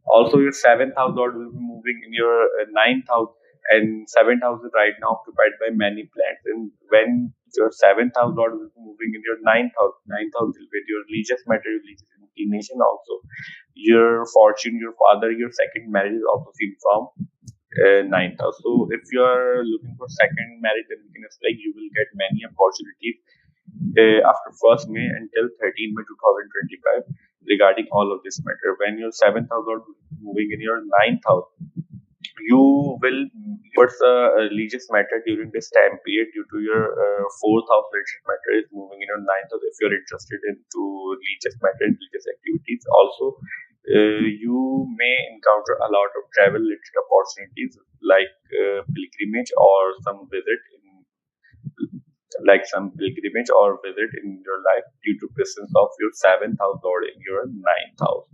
Also, your 7th house Lord will be moving in your 9th house, and 7th house is right now occupied by many planets. And when your 7th house Lord will be moving in your 9th house will be your religious matter, religious inclination also. Your fortune, your father, your second marriage is also seen from 9th house. So if you are looking for second marriage, then we can expect you will get many opportunities after 1st May until 13th May 2025 regarding all of this matter. When your 7th house Lord moving in your 9th house, you will towards a religious matter during this time period due to your 4th house related matter is moving in your 9th house. If you're interested into religious matter and religious activities, also you may encounter a lot of travel related opportunities like pilgrimage or some visit in your life due to presence of your 7th house Lord in your 9th house.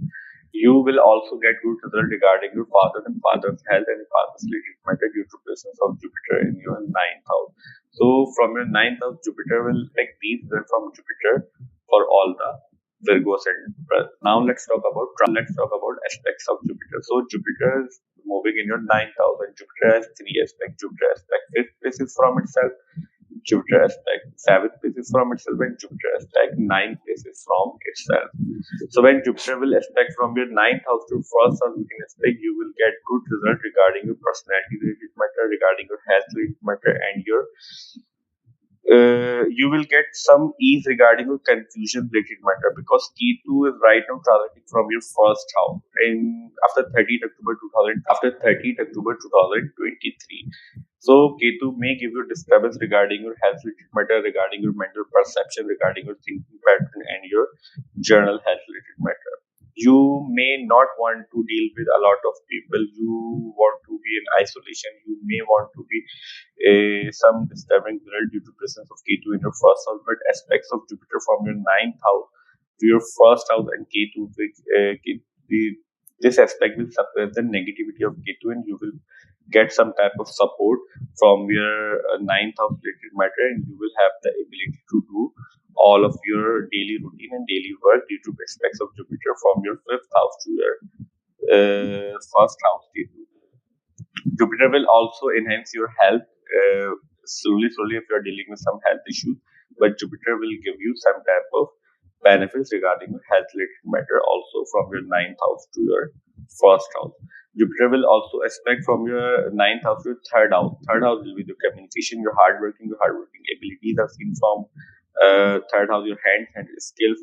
You will also get good result regarding your father and father's health and father's related matter due to presence of Jupiter in your 9th house. So from your 9th house, Jupiter will take these results from Jupiter for all the Virgo ascendant. Now let's talk about aspects of Jupiter. So Jupiter is moving in your 9th house, and Jupiter has 3 aspects. Jupiter aspect 5th place is from itself. Jupiter aspect 7 places from itself, and Jupiter aspect 9 places from itself. So when Jupiter will aspect from your ninth house to first house, we can expect you will get good result regarding your personality related matter, regarding your health related matter, and your you will get some ease regarding your confusion related matter, because Ketu is right now transiting from your first house in after 30th October 2023. So Ketu may give you disturbance regarding your health related matter, regarding your mental perception, regarding your thinking pattern, and your general health related matter. You may not want to deal with a lot of people. You want to be in isolation. You may want to be some disturbing result due to presence of Ketu in your first house, but aspects of Jupiter from your ninth house to your first house and Ketu, this aspect will suppress the negativity of Ketu, and you will get some type of support from your ninth house related matter, and you will have the ability to do all of your daily routine and daily work due to aspects of Jupiter from your fifth house to your first house Ketu. Jupiter will also enhance your health slowly if you are dealing with some health issues, but Jupiter will give you some type of benefits regarding your health related matter also from your ninth house to your first house. Jupiter will also aspect from your ninth house to your third house. Third house will be the communication, your hardworking abilities are seen from third house. Your hands and skills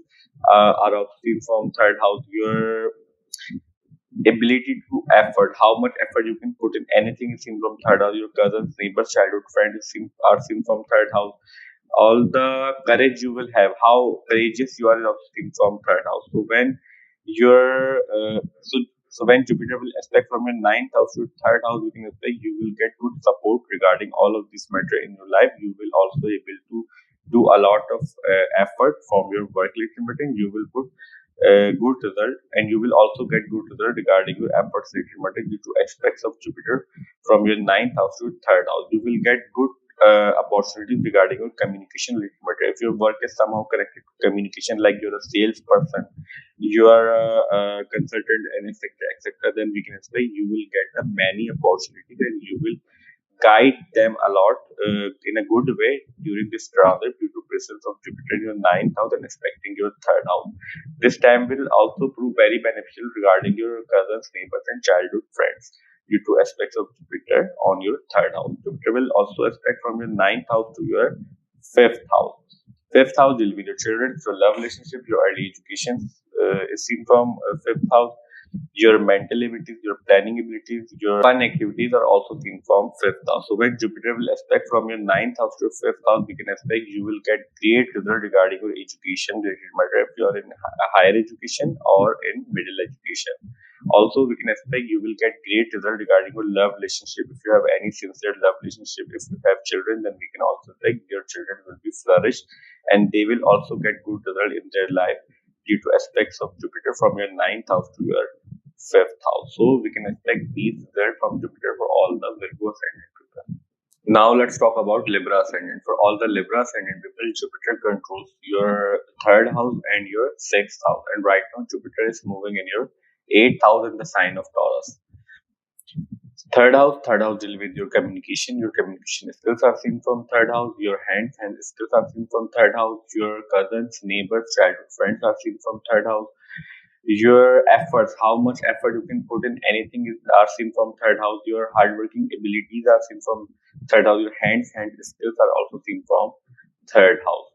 are also seen from third house. Your ability to effort, how much effort you can put in anything is seen from third house. Your cousins, neighbors, childhood friends are seen from third house. All the courage you will have, how courageous you are, is also seen from third house. So when your so when Jupiter will aspect from your ninth house to third house, we can expect you will get good support regarding all of this matter in your life. You will also able to do a lot of effort from your work related matter. You will put good result, and you will also get good result regarding your efforts related matter due to aspects of Jupiter from your ninth house to third house. You will get good opportunities regarding your communication related matter. If your work is somehow connected to communication, like you're a salesperson, you are a consultant, and etc., then we can expect you will get a many opportunities, and you will guide them a lot in a good way during this transit due to presence of Jupiter in your ninth house and expecting your third house. This time will also prove very beneficial regarding your cousins, neighbors, and childhood friends due to aspects of Jupiter on your third house. Jupiter will also aspect from your ninth house to your fifth house. Fifth house will be the children, your love relationship, your early education is seen from fifth house. Your mental abilities, your planning abilities, your fun activities are also seen from fifth house. So when Jupiter will aspect from your ninth house to fifth house, we can expect you will get great result regarding your education related matter if you are in higher education or in middle education. Also, we can expect you will get great result regarding your love relationship. If you have any sincere love relationship, if you have children, then we can also expect your children will be flourished, and they will also get good result in their life due to aspects of Jupiter from your ninth house to your fifth house. So we can expect these results from Jupiter for all the Virgo ascendant people. Now let's talk about Libra ascendant. For all the Libra ascendant people, Jupiter controls your third house and your sixth house. And right now Jupiter is moving in your eighth house in the sign of Taurus. Third house deal with your communication. Your communication skills are seen from third house. Your hands and skills are seen from third house. Your cousins, neighbors, childhood friends are seen from third house. Your efforts, how much effort you can put in anything are seen from third house. Your hardworking abilities are seen from third house. Your hands and skills are also seen from third house.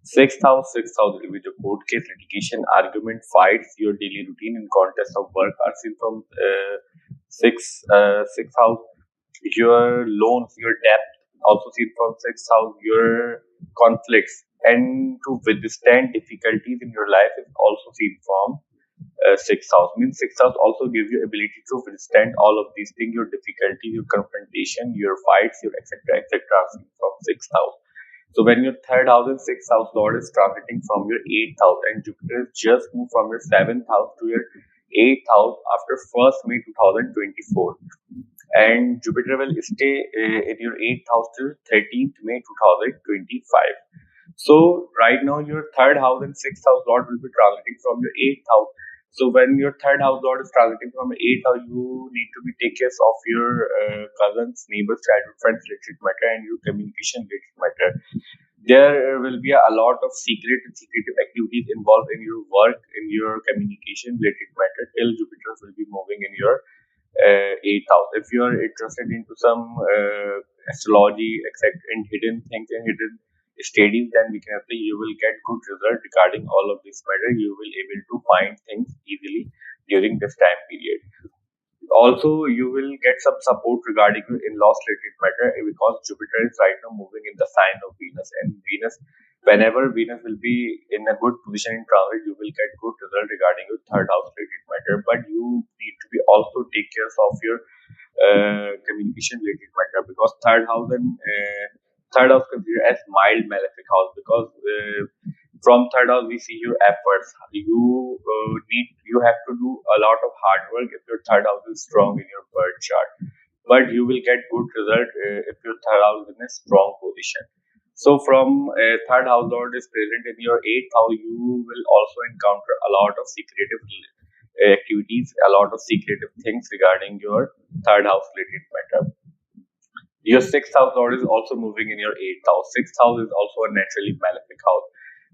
Sixth house will be the court case, litigation, argument, fights. Your daily routine and contests of work are seen from sixth house. Your loans, your debt also seen from sixth house. Your conflicts and to withstand difficulties in your life is also seen from sixth house. Means sixth house also gives you ability to withstand all of these things, your difficulty, your confrontation, your fights, your etc. are seen from sixth house. So when your third house and sixth house lord is transiting from your eighth house, and Jupiter just moved from your seventh house to your eighth house after 1st May 2024, and Jupiter will stay in your eighth house till 13th May 2025. So right now your third house and sixth house lord will be transiting from your eighth house. So when your third house lord is transiting from eighth house, you need to be take care of your cousins, neighbors, childhood friends related matter, and your communication related matter. There will be a lot of secretive activities involved in your work, in your communication related matter till Jupiter will be moving in your eighth house. If you are interested into some astrology, except in hidden things and hidden studies, then we can say you will get good result regarding all of this matter. You will able to find things easily during this time period. Also, you will get some support regarding your in-laws related matter because Jupiter is right now moving in the sign of Venus, and Venus, whenever Venus will be in a good position in transit, you will get good result regarding your third house related matter. But you need to be also take care of your communication related matter because third house considered as mild malefic house because from third house we see your efforts. You have to do a lot of hard work if your third house is strong in your birth chart, but you will get good result if your third house is in a strong position. So from third house lord is present in your eighth house, you will also encounter a lot of secretive activities, a lot of secretive things regarding your third house related matter. Your sixth house lord is also moving in your eighth house. Sixth house is also a naturally malefic house,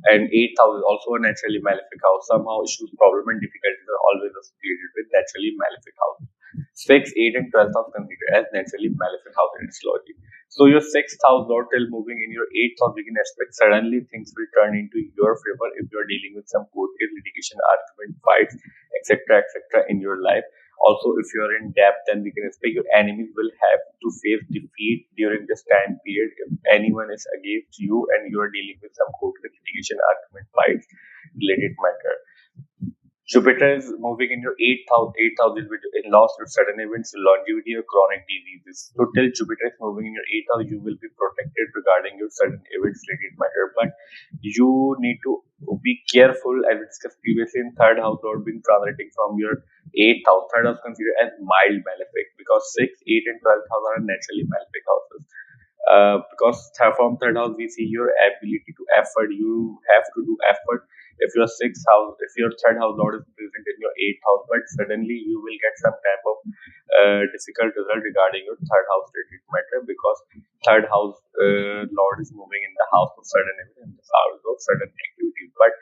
and eighth house is also a naturally malefic house. Somehow, issues, problem, and difficulties are always associated with naturally malefic house. Sixth, eighth, and 12th house considered as naturally malefic house in astrology. So your sixth house lord till moving in your eighth house, we can expect suddenly things will turn into your favor if you are dealing with some court case, litigation, argument, fights, etc., in your life. Also, if you are in debt, then we can expect your enemies will have to face defeat during this time period if anyone is against you and you are dealing with some court case, litigation, argument, fights related matter. Jupiter is moving in your eighth house. Eighth house will be in loss to sudden events, longevity, or chronic diseases. So till Jupiter is moving in your eighth house, you will be protected regarding your sudden events related matter. But you need to be careful, as we discussed previously in third house, Lord being transiting from your eighth house. Third house considered as mild malefic because 6, 8, and 12th house are naturally malefic houses. Because from third house we see your ability to effort. You have to do effort if your sixth house, if your third house lord is present in your eighth house, but suddenly you will get some type of difficult result regarding your third house related matter because third house lord is moving in the house of sudden event and the house of sudden activities. But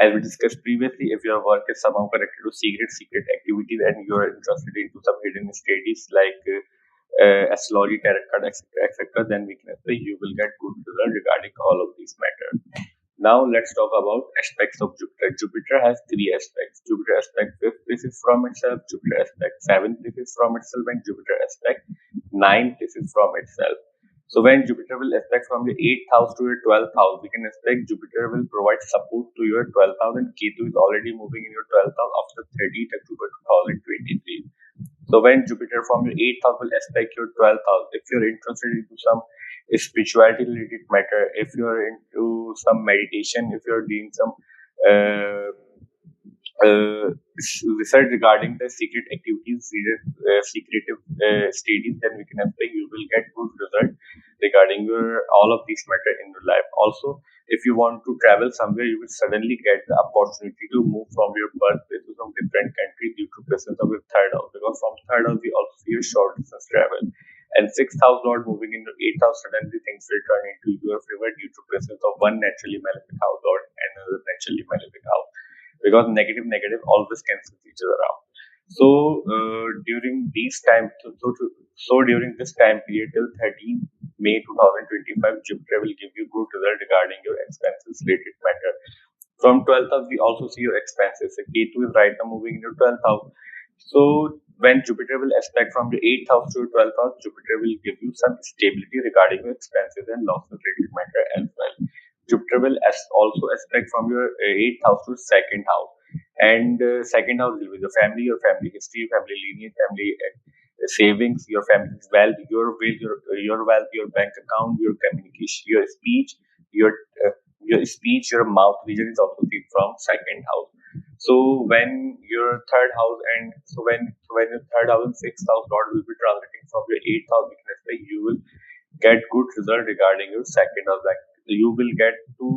as we discussed previously, if your work is somehow connected to secret activities and you are interested into some hidden studies like astrology, tarot card, etc., then we can say you will get good result regarding all of these matters. Now let's talk about aspects of Jupiter. Jupiter has three aspects. Jupiter aspect 5th places from itself, Jupiter aspect 7th places from itself, and Jupiter aspect 9th places from itself. So when Jupiter will aspect from the 8th house to your 12th house, we can expect Jupiter will provide support to your 12th house, and Ketu is already moving in your 12th house after 30th October 2023. So when Jupiter from your 8th house will aspect your 12th house, if you're interested into some spirituality related matter, if you're into some meditation, if you're doing some uh, research regarding the secret activities, secretive studies, then we can expect you will get good result regarding your all of these matter in your life. Also, if you want to travel somewhere, you will suddenly get the opportunity to move from your birthplace to some different country due to presence of your third house. Because from third house, we also see a short distance travel. And sixth house lord moving into eighth house, suddenly things will turn into your favor due to presence of one naturally malefic house lord and another naturally malefic house. Because negative always cancels each other out. So during these time, so during this time period till 13 May 2025, Jupiter will give you good result regarding your expenses related matter. From 12th house, we also see your expenses. So Ketu is right now moving into 12th house. So when Jupiter will aspect from the 8th house to 12th house, Jupiter will give you some stability regarding your expenses and losses related matter as well. Jupiter will also aspect from your 8th house to 2nd house. And second house will be your family history, family lineage, family savings, your family's wealth, your will, your wealth, your bank account, your communication, your speech, your your mouth region is also seen from second house. So when your third house and when your third house and sixth house lord will be transiting from your eighth house, we can expect you will get good result regarding your second house. Like you will get to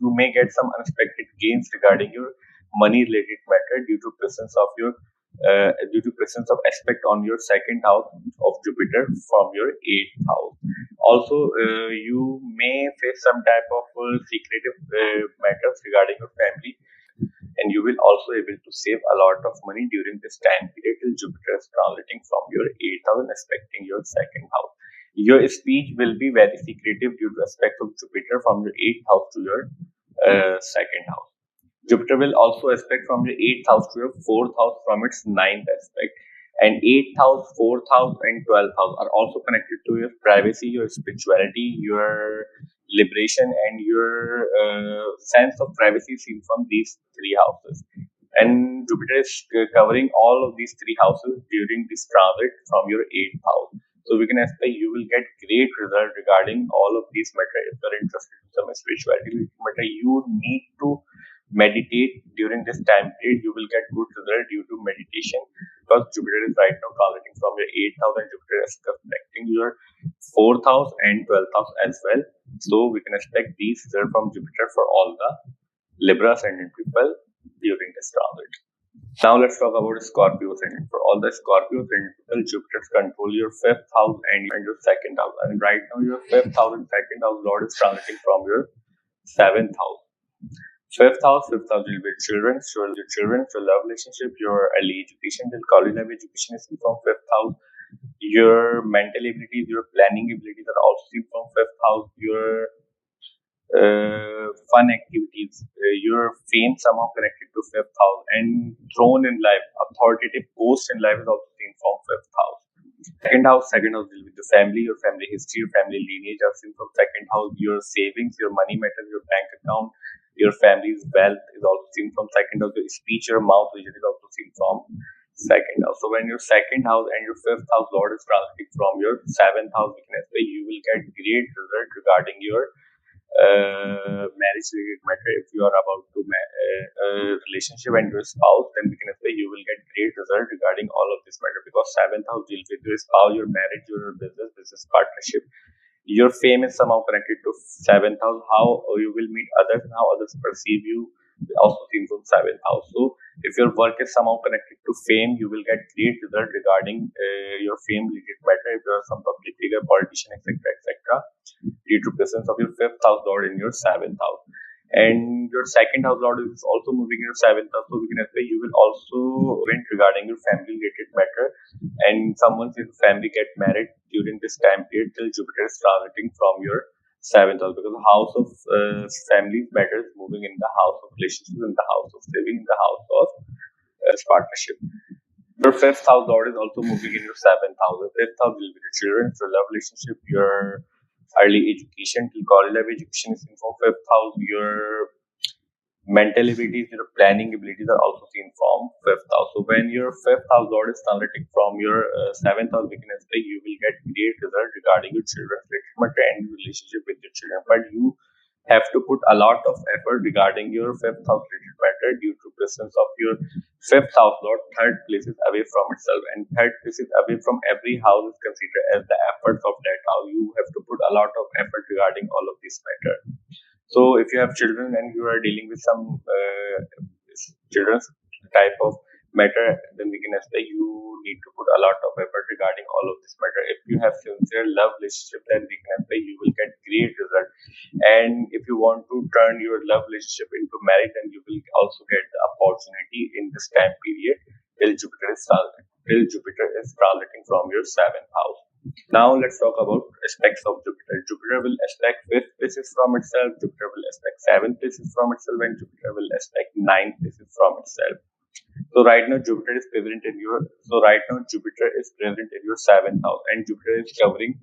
you may get some unexpected gains regarding your money related matter due to presence of your aspect on your second house of Jupiter from your eighth house. Also, you may face some type of secretive matters regarding your family, and you will also able to save a lot of money during this time period till Jupiter is transiting from your eighth house and aspecting your second house. Your speech will be very secretive due to aspect of Jupiter from your eighth house to your second house. Jupiter will also aspect from your eighth house to your fourth house from its ninth aspect. And eighth house, fourth house, and 12th house are also connected to your privacy, your spirituality, your liberation, and your sense of privacy seen from these three houses. And Jupiter is covering all of these three houses during this transit from your eighth house. So we can expect you will get great result regarding all of these matter. If you're interested in some spirituality matter, you need to meditate during this time period. You will get good result due to meditation, because Jupiter is right now transiting from your eighth house and Jupiter is affecting your fourth house and 12th house as well. So we can expect these results from Jupiter for all the Libra ascendant people during this transit. Now let's talk about Scorpio ascendant. For all the Scorpio ascendant people, Jupiter control your fifth house and your second house. And right now your fifth house and second house Lord is transiting from your seventh house. Fifth house will be children, your love relationship, your early education, till college level education is from fifth house. Your mental abilities, your planning abilities are also seen from fifth house. Your fun activities, your fame somehow connected to fifth house, and throne in life, authoritative post in life is also seen from fifth house. Second house deal with the family, your family history, your family lineage are seen from second house. Your savings, your money matters, your bank account, your family's wealth is also seen from second house. Your speech, your mouth vision is also seen from second house. So when your second house and your fifth house Lord is transiting from your seventh house, we can say you will get great result regarding your marriage related matter. If you are about to a relationship and your spouse, then we can say you will get great result regarding all of this matter, because seventh house deals with your spouse, your marriage, your business partnership. Your fame is somehow connected to seventh house. How you will meet others and how others perceive you also seen from seventh house. So if your work is somehow connected to fame, you will get great result regarding your fame related matter. If you are some public figure, politician, etc., due to presence of your fifth house Lord in your seventh house. And your second house Lord is also moving in your seventh house, so we can say you will also win regarding your family related matter, and someone's family get married during this time period till Jupiter is transiting from your seventh house, because the house of family matter is moving in the house of relationships, in the house of saving, in the house of partnership. Your fifth house Lord is also moving in your seventh house. The fifth house will be your children, your love relationship, your early education till college level education is in from fifth house. Your mental abilities, your planning abilities are also seen from fifth house. So when your fifth house Lord is transiting from your seventh house, we can say you will get great result regarding your children's relationship and relationship with your children. But you have to put a lot of effort regarding your fifth house related matter due to presence of your fifth house Lord. Third place is away from itself, and third place is away from every house is considered as the efforts of that house. You have to put a lot of effort regarding all of this matter. So if you have children and you are dealing with some children's type of matter, then we can say you need to put a lot of effort regarding all of this matter. If you have sincere love relationship, then we can say you will get great result. And if you want to turn your love relationship into marriage, then you will also get the opportunity in this time period till Jupiter is transiting from your seventh house. Now let's talk about aspects of Jupiter. Jupiter will aspect fifth places from itself, Jupiter will aspect seventh places from itself, and Jupiter will aspect ninth places from itself. So right now Jupiter is present in your seventh house, and Jupiter is covering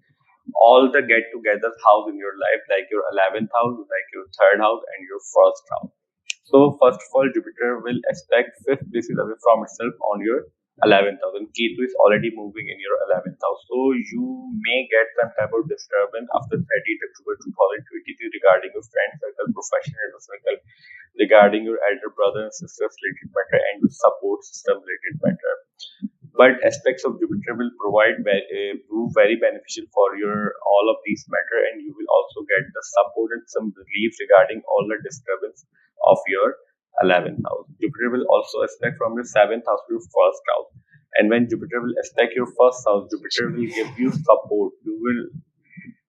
all the get-together house in your life, like your 11th house, like your third house, and your first house. So first of all, Jupiter will aspect fifth places away from itself on your 11th house, and Ketu is already moving in your 11th house. So you may get some type of disturbance after 30th October 2023 regarding your friend circle, professional circle, regarding your elder brother and sisters related matter, and your support system related matter. But aspects of Jupiter will prove very beneficial for your all of these matter, and you will also get the support and some relief regarding all the disturbance of your 11th house. Jupiter will also aspect from your 7th house to your first house. And when Jupiter will aspect your first house, Jupiter will give you support.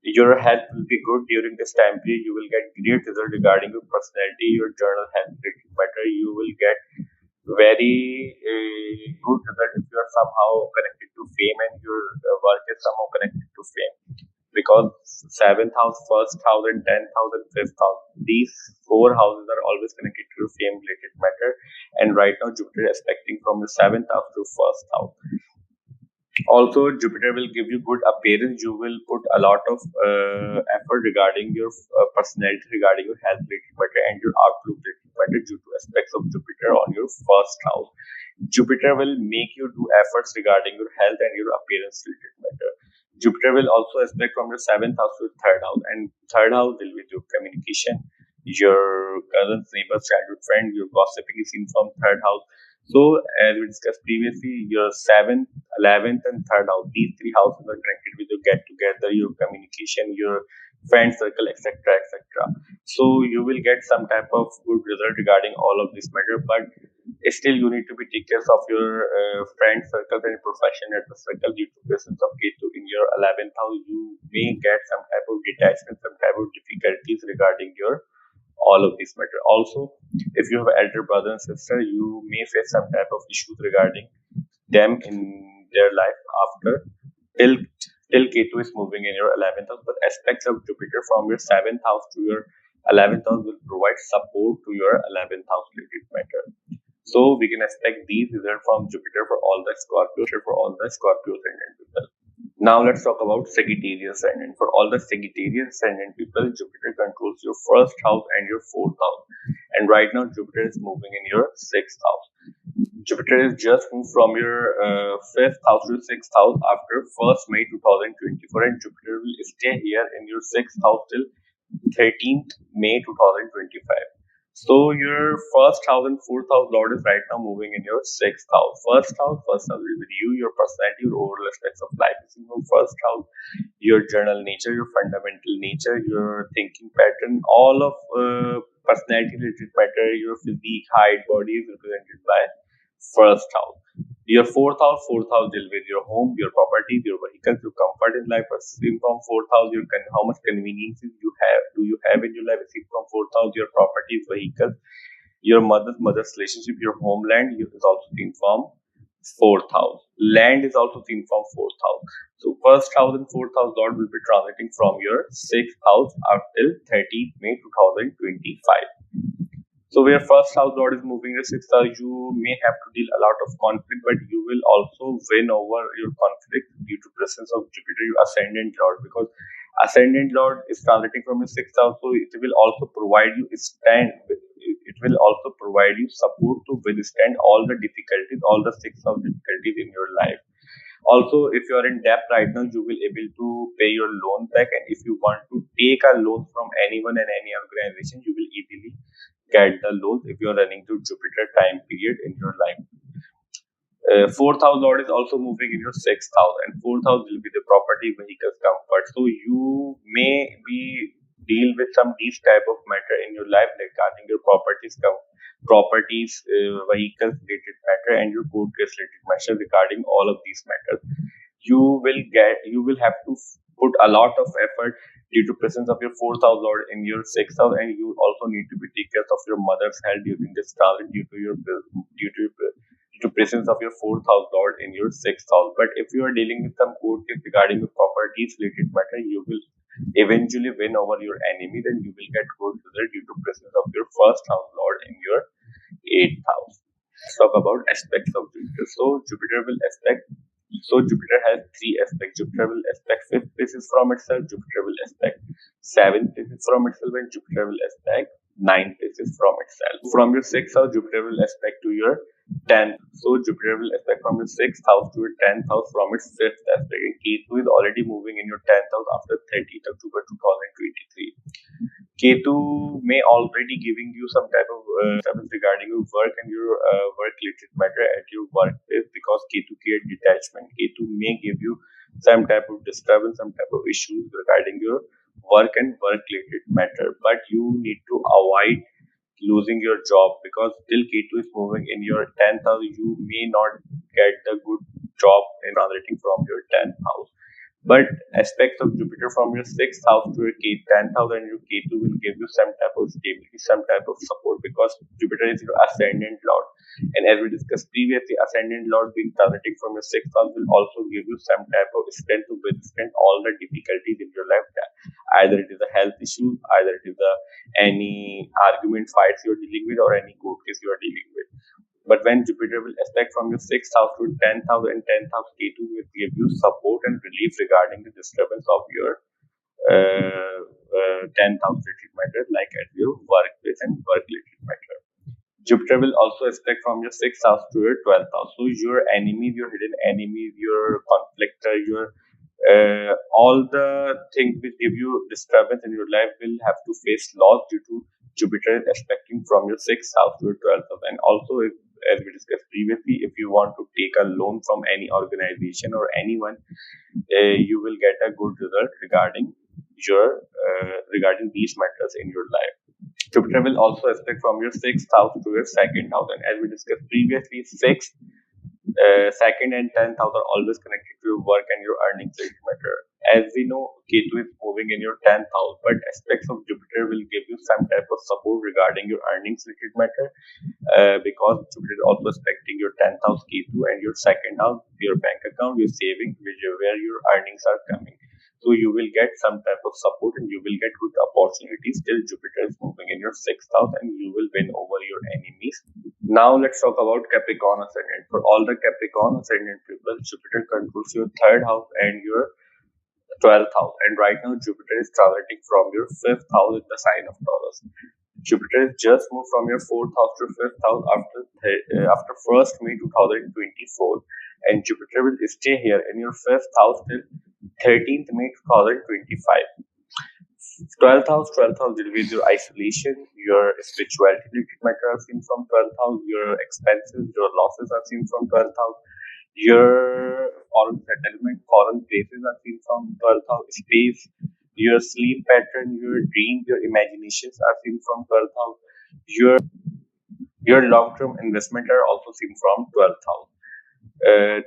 Your health will be good during this time period. You will get great result regarding your personality, your journal health rating better. You will get very good result if you are somehow connected to fame and your work is somehow connected to fame. Because 7th house, first house, and 10th house and 5th house, these four houses are always connected to fame related matter. And right now, Jupiter is aspecting from the 7th house to first house. Also, Jupiter will give you good appearance. You will put a lot of effort regarding your personality, regarding your health related matter and your outlook related matter due to aspects of Jupiter on your first house. Jupiter will make you do efforts regarding your health and your appearance related matter. Jupiter will also aspect from your 7th house to third house, and third house will be your communication, your cousins, neighbors, childhood friend, your gossiping is seen from third house. So, as we discussed previously, your 7th, 11th, and third house, these three houses are connected with your get together, your communication, your friend circle, etc. etc. So, you will get some type of good result regarding all of this matter, but still you need to be take care of your friend circles and professional circle due to presence of Ketu in your 11th house. You may get some type of detachment, some type of difficulties regarding your all of these matter. Also, if you have elder brother and sister, you may face some type of issues regarding them in their life after till till Ketu is moving in your 11th house. But aspects of Jupiter from your 7th house to your 11th house will provide support to your 11th house related matter. So we can expect these results from Jupiter for all the Scorpio ascendant people. Now let's talk about Sagittarius ascendant. For all the Sagittarius ascendant people, Jupiter controls your first house and your fourth house. And right now, Jupiter is moving in your sixth house. Jupiter is just moved from your fifth house to sixth house after 1st May 2024, and Jupiter will stay here in your sixth house till 13th May 2025. So your first house and fourth house lord is right now moving in your sixth house. First house will be you, your personality, your overall aspects of life is in your first house. Your journal nature, your fundamental nature, your thinking pattern, all of personality related matter, your physique, height, body is represented by first house. Your fourth house deal with your home, your properties, your vehicles, your comfort in life. Seen from fourth house, how much conveniences you have in your life. Seen from fourth house, your properties, vehicles, your mother's relationship, your homeland is also seen from fourth house. Land is also seen from fourth house. So first house and fourth house lord will be transiting from your sixth house until 30th May 2025. So where first house lord is moving the sixth house, you may have to deal a lot of conflict, but you will also win over your conflict due to presence of Jupiter, your ascendant lord, because ascendant lord is transiting from your sixth house, so it will also provide you it will also provide you support to withstand all the difficulties, all the six house difficulties in your life. Also, if you are in debt right now, you will able to pay your loan back, and if you want to take a loan from anyone and any organization, you will easily get the loan if you are running through Jupiter time period in your life. Fourth house lord is also moving in your sixth house, and fourth house will be the property, vehicles, comfort. So you may be deal with some these type of matter in your life regarding your vehicles related matter, and your court case related matter regarding all of these matters. You will have to put a lot of effort due to presence of your fourth house lord in your sixth house, and you also need to be take care of your mother's health during this transit due to presence of your fourth house lord in your sixth house. But if you are dealing with some court case regarding your properties related matter, you will eventually win over your enemy. Then you will get good result due to presence of your first house lord in your eighth house. Let's talk about aspects of Jupiter. So Jupiter has three aspects. Jupiter will aspect fifth places from itself, Jupiter will aspect seventh places from itself, and Jupiter will aspect ninth places from itself. From your sixth house, Jupiter will aspect to your 10th. So Jupiter will aspect from your sixth house to your 10th house from its fifth aspect. And Ketu is already moving in your 10th house after 30th October 2023. Ketu may already giving you some type of disturbance regarding your work and your work related matter at your workplace, because Ketu create detachment. Ketu may give you some type of disturbance, some type of issues regarding your work and work related matter, but you need to avoid losing your job, because still Ketu is moving in your 10th house. You may not get the good job in transiting from your 10th house. But aspects of Jupiter from your 6th house to your 10th house and your Ketu will give you some type of stability, some type of support, because Jupiter is your ascendant lord. And as we discussed previously, ascendant lord being transiting from your 6th house will also give you some type of strength to withstand all the difficulties in your life. Either it is a health issue, either it is any argument fights you're dealing with, or any court case you are dealing with. But when Jupiter will aspect from your 6th house to 10th house, and 10th house Ketu will give you support and relief regarding the disturbance of your 10th house related matter, like at your workplace and work related matter. Jupiter will also aspect from your 6th house to your 12th house. So your enemies, your hidden enemies, your conflictor, your all the things which give you disturbance in your life will have to face loss due to Jupiter aspecting from your 6th house to your 12th house. And also, if, as we discussed previously, if you want to take a loan from any organization or anyone, you will get a good result regarding your regarding these matters in your life. Jupiter will also aspect from your 6th house to your 2nd house, and as we discussed previously, 6th, 2nd, and 10th house are always connected to your work and your earnings related matter. As we know, Ketu is moving in your 10th house, but aspects of Jupiter will give you some type of support regarding your earnings related matter, because Jupiter is also aspecting your 10th house Ketu and your 2nd house, your bank account, your savings, where your earnings are coming. So you will get some type of support and you will get good opportunities till Jupiter is moving in your 6th house, and you will win over your enemies. Now let's talk about Capricorn ascendant. For all the Capricorn ascendant people, Jupiter controls your 3rd house and your 12th house. And right now Jupiter is transiting from your 5th house in the sign of Taurus. Jupiter has just moved from your 4th house to 5th house after 1st May 2024, and Jupiter will stay here in your 5th house till 13th May 2025. 12th house will be your isolation, your spirituality related matter are seen from 12th house, your expenses, your losses are seen from 12th house, your foreign settlement, foreign places are seen from 12th house, space, your sleep pattern, your dreams, your imaginations are seen from 12th house, your long-term investment are also seen from 12th house.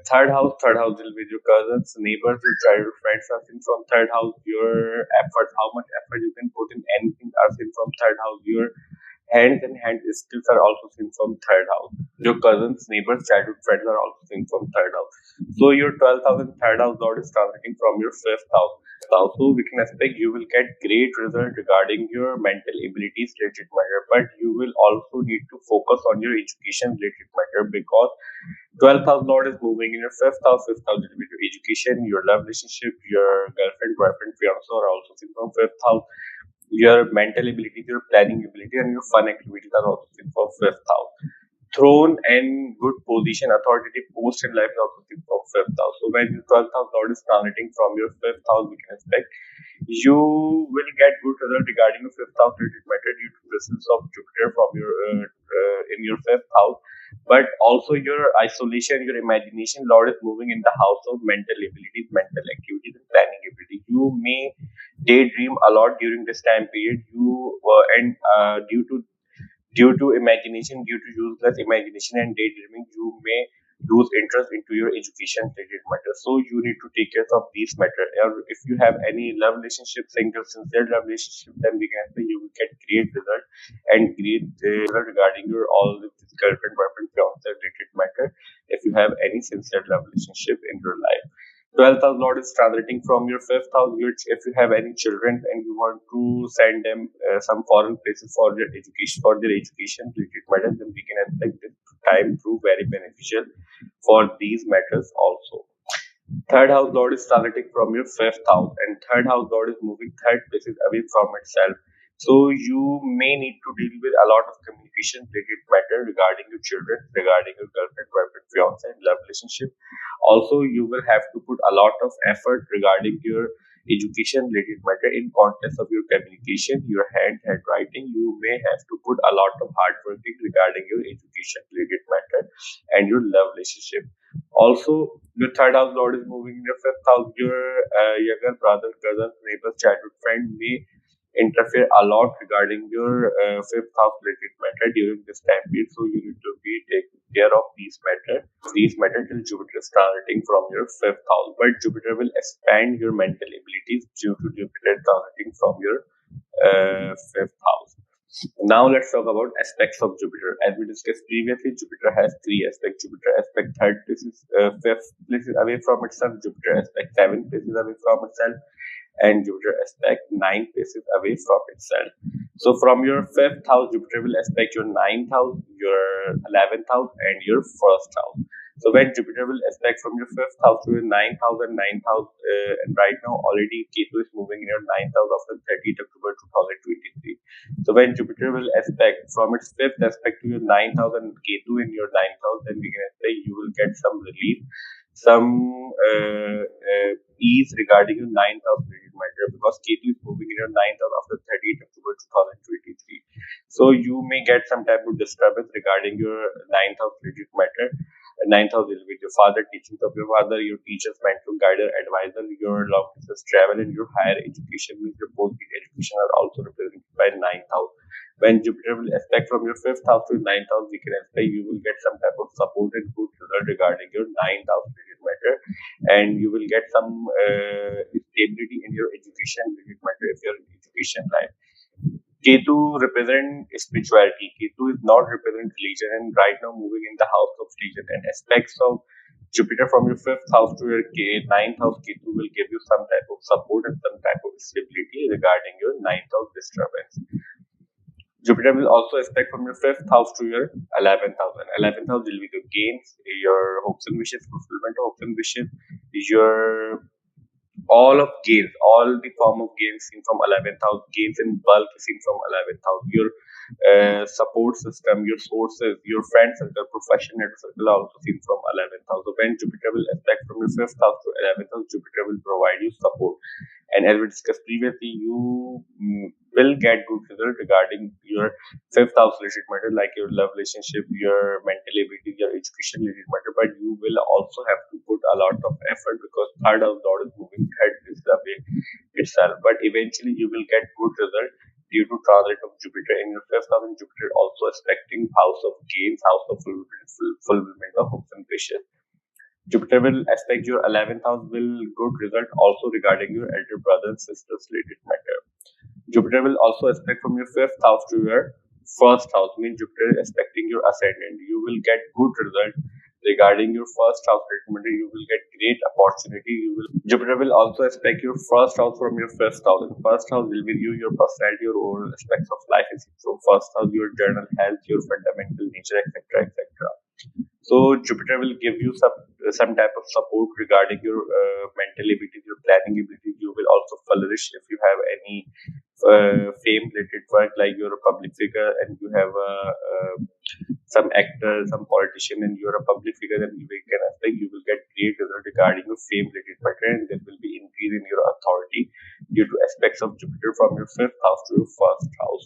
Third house will be your cousins, neighbors, your childhood friends are seen from 3rd house. Your effort, how much effort you can put in anything are seen from 3rd house. Your hands and hand skills are also seen from 3rd house. Your cousins, neighbors, childhood friends are also seen from 3rd house. So your 12th house and 3rd house lord is transiting from your 5th house. Also, we can expect you will get great result regarding your mental abilities related matter, but you will also need to focus on your education related matter, because 12th house lord is moving in your 5th house. 5th house will be your education, your love relationship, your girlfriend, boyfriend, fiance are also seen from 5th house. Your mental ability, your planning ability, and your fun activities are also seen from 5th house. Throne and good position, authoritative post in life is also seen from 5th house. So when your 12th house lord is transiting from your 5th house, we can expect you will get good result regarding your 5th house related matter due to presence of Jupiter from your in your 5th house. But also your isolation, your imagination lord is moving in the house of mental abilities, mental activities, and planning ability. You may daydream a lot during this time period. You and due to imagination, due to useless imagination and daydreaming, you may lose interest into your education related matters. So you need to take care of these matters. Or if you have any love relationship, single sincere love relationship, then we can say you will get great result and great result regarding your all this girlfriend, boyfriend, fiance related matter. If you have any sincere love relationship in your life. 12th house lord is transiting from your 5th house. If you have any children and you want to send them some foreign places for their education related matters, then we can expect this time prove very beneficial for these matters also. 3rd house lord is transiting from your 5th house, and 3rd house lord is moving 3rd places away from itself. So you may need to deal with a lot of communication related matter regarding your children, regarding your girlfriend, boyfriend, fiance, and love relationship. Also, you will have to put a lot of effort regarding your education related matter in context of your communication, your handwriting. You may have to put a lot of hard working regarding your education related matter and your love relationship. Also, your 3rd house lord is moving in your 5th house. Your younger brother, cousin, neighbor, childhood friend may interfere a lot regarding your fifth house related matter during this time period. So you need to be taking care of these matter till Jupiter is transiting from your fifth house. But Jupiter will expand your mental abilities due to Jupiter transiting from your fifth house. Now let's talk about aspects of Jupiter. As we discussed previously, Jupiter has three aspects. Jupiter aspect third place is fifth place is away from itself. Jupiter aspect seventh place is away from itself, and Jupiter aspect ninth place is away from itself. So from your fifth house, Jupiter will aspect your ninth house, your 11th house, and your first house. So when Jupiter will aspect from your fifth house to your ninth house and ninth house, and right now already Ketu is moving in your ninth house after 30th October 2023. So when Jupiter will aspect from its fifth aspect to your ninth house and Ketu in your ninth house, then we can say you will get some relief, some ease regarding your ninth house related matter, because Ketu is moving in your ninth house after 30th October 2023. So you may get some type of disturbance regarding your ninth house related matter. Ninth house will be your father, teachings of your father, your teachers, mentor, guider, advisor, your long distance travel, and your higher education, means your post-grad education are also represented by ninth house. When Jupiter will aspect from your fifth house to ninth house, we can expect you will get some type of support and good result regarding your ninth house related matter, and you will get some stability in your education related matter if you're in education life. Ketu represent spirituality. Ketu is not represent religion, and right now moving in the house of religion, and aspects of Jupiter from your fifth house to your ninth house, Ketu will give you some type of support and some type of stability regarding your ninth house disturbance. Jupiter will also aspect from your fifth house to your 11th house. And 11th house will be your gains, your hopes and wishes, fulfillment of hopes and wishes, your all of gains, all the form of gains seen from 11th house, gains in bulk seen from 11th house, your support system, your sources, your friend circle, profession network circle also seen from 11th house. So when Jupiter will aspect from your 5th house to 11th house, Jupiter will provide you support. And as we discussed previously, you will get good result regarding your 5th house related matter, like your love relationship, your mental ability, your education related matter. But you will also have to put a lot of effort, because third house Lord is moving third is the way itself. But eventually you will get good result due to transit of Jupiter in your 5th house, and Jupiter also aspecting house of gains, house of fulfillment of hopes and wishes. Jupiter will aspect your 11th house will good result also regarding your elder brother and sisters related matter. Jupiter will also aspect from your 5th house to your first house, means Jupiter is aspecting your ascendant. You will get good result regarding your first house related matter. You will get great opportunity. Jupiter will also aspect your first house from your 5th house. And first house will be your personality, your overall aspects of life. From first house, your general health, your fundamental nature, etc., etc. So Jupiter will give you some type of support regarding your mental ability, your planning ability. You will also flourish if you have any fame related work, like you're a public figure and you have some actor, some politician, and you're a public figure. Then you will get great result regarding your fame related matter, and there will be increase in your authority due to aspects of Jupiter from your 5th house to your first house.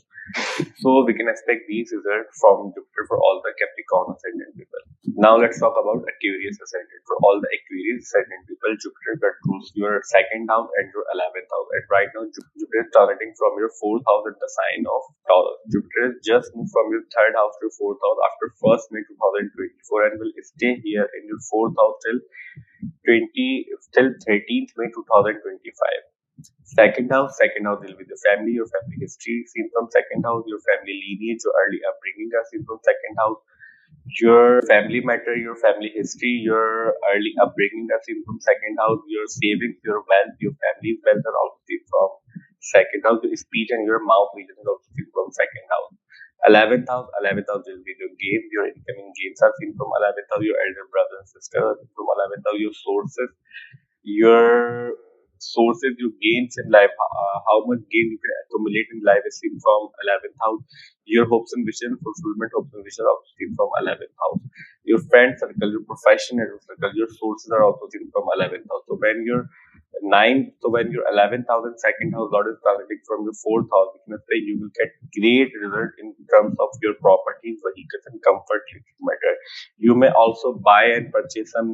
So we can expect these results from Jupiter for all the Capricorn ascendant people. Now let's talk about Aquarius ascendant. For all the Aquarius ascendant people, Jupiter controls your 2nd house and your 11th house. And right now, Jupiter is transiting from your 4th house in the sign of Taurus. Jupiter has just moved from your 3rd house to 4th house after 1st May 2024, and will stay here in your 4th house till 13th May 2025. Second house will be the family, your family history seen from 2nd house, your family lineage, your early upbringing are seen from 2nd house, your family matter, your family history, your early upbringing are seen from 2nd house, your savings, your wealth, your family's wealth are also seen from 2nd house, your speech and your mouth region is also seen from 2nd house. 11th house will be your gains, your incoming gains are seen from 11th house, your elder brother and sister are seen from 11th house, your sources, your gains in life, how much gain you can accumulate in life is seen from 11th house. Your hopes and wishes, fulfillment hopes and wishes are also seen from 11th house. Your friend circle, your profession circle, your sources are also seen from 11th house. So when your 11th house and 2nd house Lord is transiting from your 4th house, we can say you will get great result in terms of your properties, vehicles, and comfort matter. You may also buy and purchase some.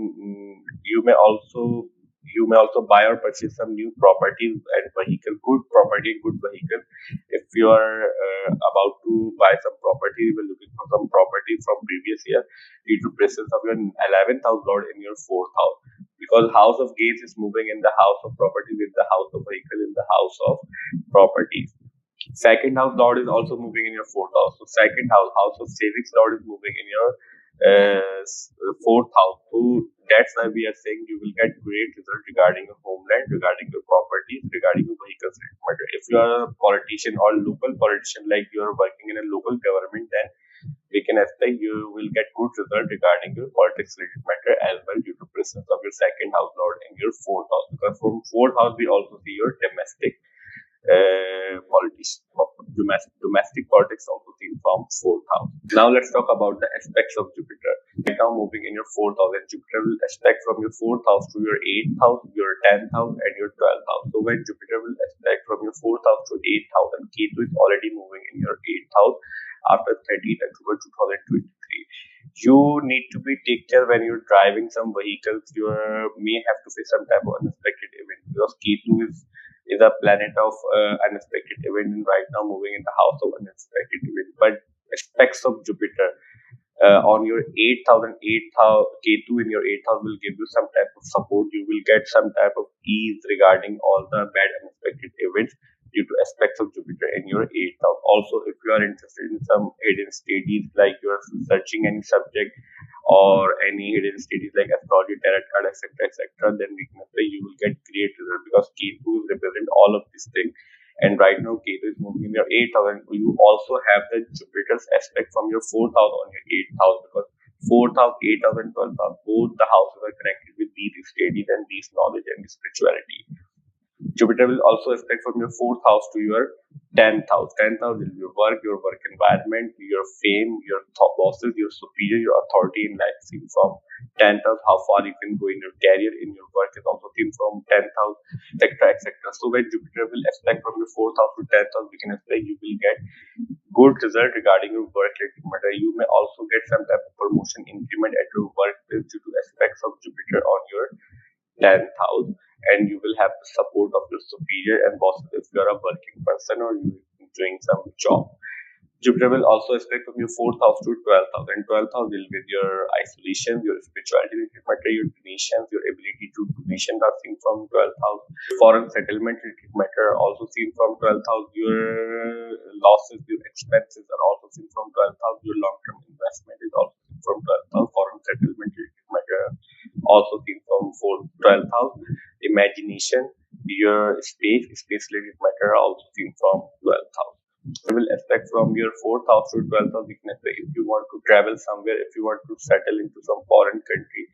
You may also You may also buy or purchase some new property and vehicle, good property, good vehicle. If you are about to buy some property, you will looking for some property from previous year due to presence of your 11th house lord in your 4th house, because house of gains is moving in the house of property with the house of vehicle in the house of property. Second house lord is also moving in your 4th house. So second house, house of savings lord is moving in your 4th house. So that's why we are saying you will get great result regarding your homeland, regarding your properties, regarding your vehicles. If you are a politician or local politician, like you are working in a local government, then we can expect you will get good result regarding your politics related matter as well, due to presence of your second house lord in your 4th house. Because from 4th house we also see your domestic politics, domestic politics also seen from 4th house. Now let's talk about the aspects of Jupiter. Right now moving in your 4th house, and Jupiter will aspect from your 4th house to your 8th house, your 10th house, and your 12th house. So when Jupiter will aspect from your 4th house to 8th house, and Ketu is already moving in your 8th house after 30th October 2023. You need to be take care when you're driving some vehicles. You may have to face some type of unexpected event, because Ketu is a planet of unexpected event, and right now moving in the house of unexpected event. But aspects of Jupiter on your 8th house, and 8th house, Ketu in your 8th house will give you some type of support. You will get some type of ease regarding all the bad unexpected events due to aspects of Jupiter in your 8th house. Also, if you are interested in some hidden studies, like you are searching any subject or any hidden studies like astrology, tarot card, etc., then we can say you will get great result, because Ketu represent all of these things. And right now Ketu is moving in your 8th house, and you also have the Jupiter's aspect from your 4th house on your 8th house, because 4th house, 8th house, and 12th house, both the houses are connected with these studies and these knowledge and spirituality. Jupiter will also aspect from your 4th house to your 10th house. 10th house is your work environment, your fame, your top bosses, your superior, your authority in life seen from 10th house. How far you can go in your career, in your work is also seen from 10th house, etc. So when Jupiter will aspect from your 4th house to 10th house, we can expect you will get good result regarding your work related matter. You may also get some type of promotion, increment at your workplace due to aspects of Jupiter on your 10th house, and you will have the support of your superior and bosses if you are a working person or you are doing some job. Jupiter will also aspect from your 4th house to 12th house, and 12th house will with your isolation, your spirituality related matter, your donations, your ability to donation are seen from 12th house. Foreign settlement related matter are also seen from 12th house. Your losses, your expenses are also seen from 12th house. Your long-term investment is also seen from 12th house. Foreign settlement related matter also seen from 12th house. Imagination, your space related matter are also seen from 12th house. It will affect from your 4th house to 12th house. If you want to travel somewhere, if you want to settle into some foreign country,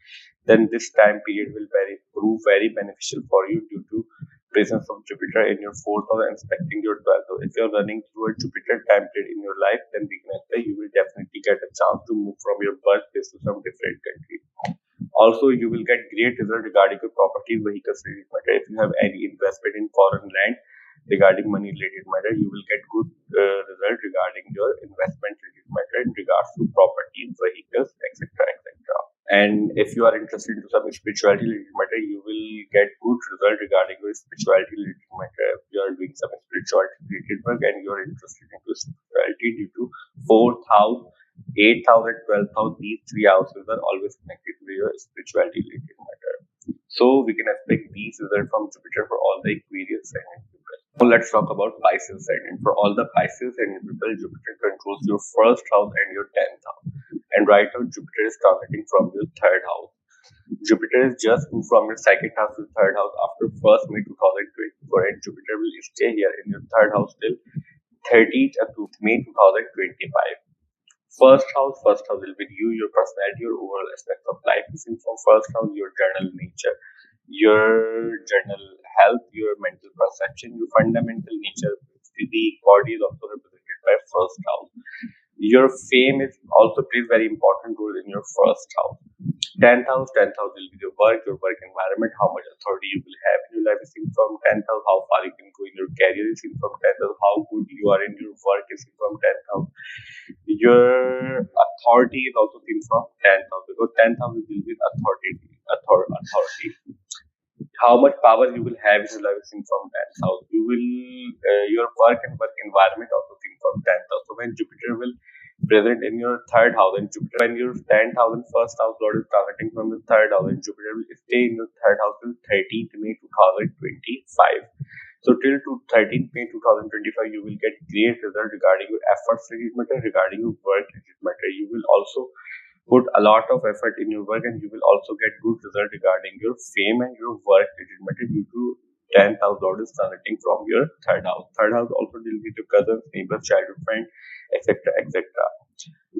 then this time period will prove very beneficial for you due to presence of Jupiter in your 4th house and aspecting your 12th house. If you are running through a Jupiter time period in your life, then we can say you will definitely get a chance to move from your birthplace to some different country. Also, you will get great result regarding your property, vehicles related matter. If you have any investment in foreign land regarding money related matter, you will get good result regarding your investment related matter in regards to property, vehicles, etc. And if you are interested in some spirituality related matter, you will get good result regarding your spirituality related matter. If you are doing some spirituality related work and you are interested in spirituality due to 4th house, 8th house, and 12th house, these three houses are always connected with your spirituality related matter. So we can expect these results from Jupiter for all the Aquarius and people. So let's talk about Pisces sign. And for all the Pisces and people, Jupiter controls your 1st house and your 10th house. And right now Jupiter is transiting from your 3rd house. Jupiter is just moved from your 2nd house to 3rd house after 1st May 2024, and Jupiter will stay here in your 3rd house till 30th of May 2025. First house will be you, your personality, your overall aspect of life is in from 1st house, your general nature, your general health, your mental perception, your fundamental nature, physique, body is also represented by 1st house. Your fame is also plays very important role in your 1st house. 10th house will be your work environment, how much authority you will have in your life is seen from 10th house, how far you can go in your career is seen from 10th house, how good you are in your work is seen from 10th house. Your authority is also seen from 10th house, because 10th house will be authority. how much power you will have in your life is seen from 10th house. You will your work and work environment also seen from 10th house. So when Jupiter will present in your third house, and Jupiter when your 10th house and first house lord is transiting from your third house, and Jupiter will stay in your third house till 13th May 2025. So till to 13th May 2025, you will get great result regarding your efforts related matter, regarding your work related matter. You will also put a lot of effort in your work, and you will also get good result regarding your fame and your work related matter due to 10th house lord is transiting from your third house. Third house also deals with your cousins, neighbors, childhood friend, etc. etc.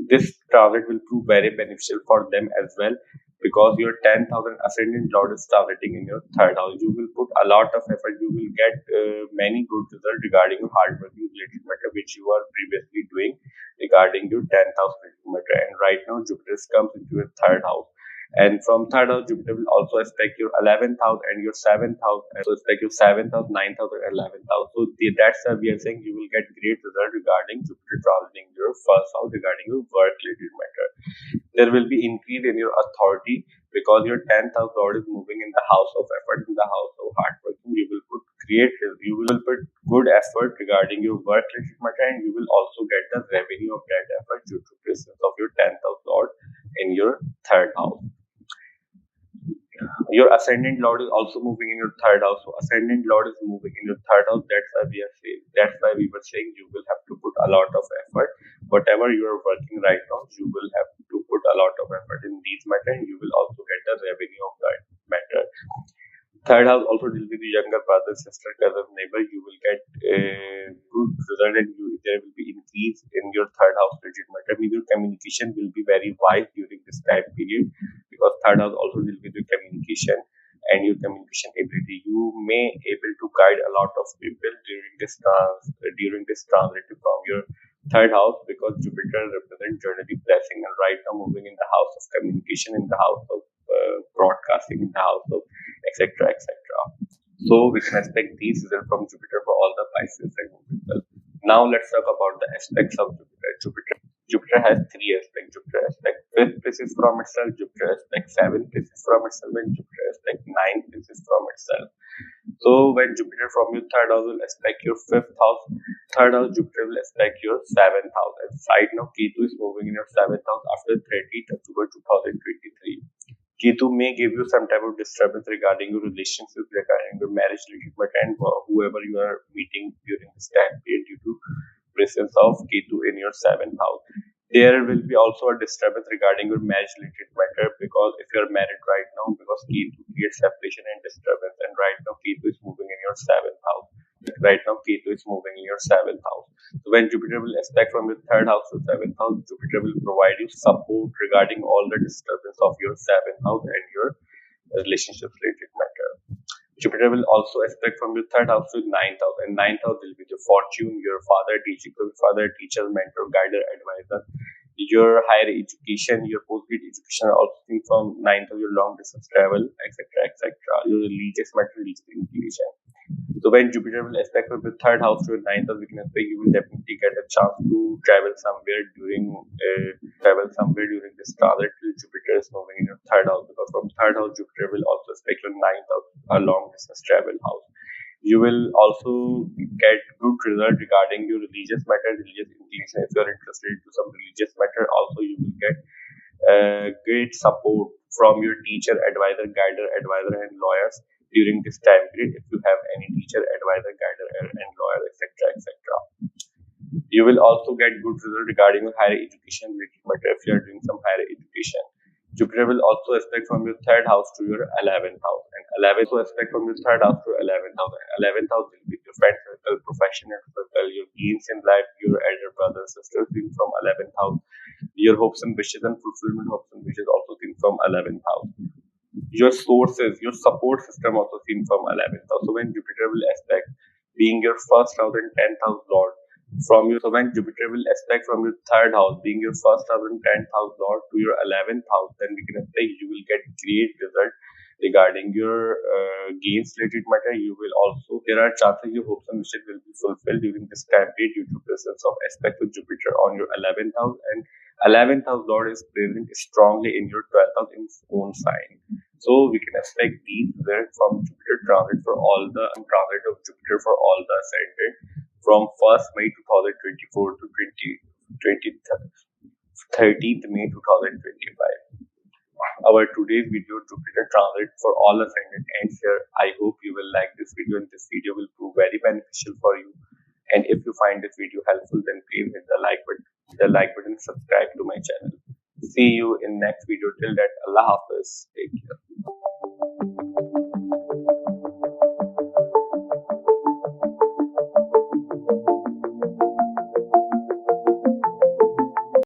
This transit will prove very beneficial for them as well, because your 10,000 ascendant lord is transiting in your third house. You will put a lot of effort. You will get many good results regarding your hard working related matter, which you are previously doing regarding your 10th house related matter. And right now, Jupiter comes into your third house. And from third house, Jupiter will also aspect your 11th house and your 7th house, and so aspect your 7th house, 9th house, and 11th house. So that's why we are saying you will get great result regarding Jupiter transiting your first house regarding your work related matter. There will be increase in your authority because your 10th house lord is moving in the house of effort, in the house of hard working. You will put you will put good effort regarding your work related matter, and you will also get the revenue of that effort due to presence of your 10th house lord in your third house. Your ascendant lord is also moving in your third house. So ascendant lord is moving in your third house. That's why we are saying. That's why we were saying you will have to put a lot of effort. Whatever you are working right now, you will have to put a lot of effort in these matter, and you will also get the revenue of that matter. Third house also deals with the younger brother, sister, cousin, neighbor. You will get a good result, and there will be increase in your third house related matter. I mean, your communication will be very wide during this time period, because third house also deals with your communication and your communication ability. You may able to guide a lot of people during this transit from your third house, because Jupiter represents journey blessing, and right now moving in the house of communication, in the house of broadcasting, in the house of etc. etc. So we can expect these results from Jupiter for all the Pisces segment people. Now let's talk about the aspects of Jupiter has three aspects. Jupiter aspect 5th places from itself, Jupiter aspect 7th places from itself, and Jupiter aspect 9th places from itself. So when Jupiter from your third house will aspect your 5th house, third house Jupiter will aspect your 7th house. And side now Ketu is moving in your 7th house after 30th October 2023. Ketu may give you some type of disturbance regarding your relationships, regarding your marriage related matter, and whoever you are meeting during this time period due to presence of Ketu in your 7th house. There will be also a disturbance regarding your marriage related matter, because if you are married right now, because Ketu creates separation and disturbance, and right now Ketu is moving in your 7th house. Right now Ketu is moving in your 7th house. So when Jupiter will aspect from your third house to 7th house, Jupiter will provide you support regarding all the disturbance of your 7th house and your relationship related matter. Jupiter will also aspect from your third house to 9th house, and 9th house will be your fortune, your father, teacher, mentor, guider, advisor, your higher education, your post-grad education, also things from 9th house, your long distance travel, etc. etc. Your religious matter, religious inclination. So when Jupiter will aspect from the third house to your 9th house, we can expect you will definitely get a chance to travel somewhere during this transit till Jupiter is moving in your third house, because from third house Jupiter will also aspect your 9th house, a long distance travel house. You will also get good result regarding your religious matter, religious inclination. If you are interested in some religious matter, also you will get great support from your teacher, advisor, guider, advisor, and lawyers during this time period. If you have any teacher, advisor, guider, and lawyer, etc., etc. You will also get good result regarding your higher education related matter if you are doing some higher education. Jupiter will also aspect from your third house to your 11th house, and 11th also aspect from your third house to 11th house. And 11th house will be your friend circle, professional circle, your gains in life, your elder brothers, sisters, things from 11th house. Your hopes and wishes and fulfillment hopes and wishes also things from 11th house. Your sources, your support system also seen from 11th house. So when Jupiter will aspect, being your first house and 10th house lord, from your, so when Jupiter will aspect from your third house, being your first house and 10th house lord, to your 11th house, then we can expect you will get great result regarding your gains related matter. You will also, there are chances your hopes and wishes will be fulfilled during this time period due to presence of aspect of Jupiter on your 11th house, and 11th house lord is present strongly in your 12th house in its own sign. So we can expect these results from Jupiter transit for all the transit of Jupiter for all the ascendant from 1st May 2024 to 13th May 2025. Our today's video Jupiter transit for all ascendant ends here. I hope you will like this video and this video will prove very beneficial for you. And if you find this video helpful, then please hit the like button, subscribe to my channel. See you in next video. Till that, Allah Hafiz. Take care.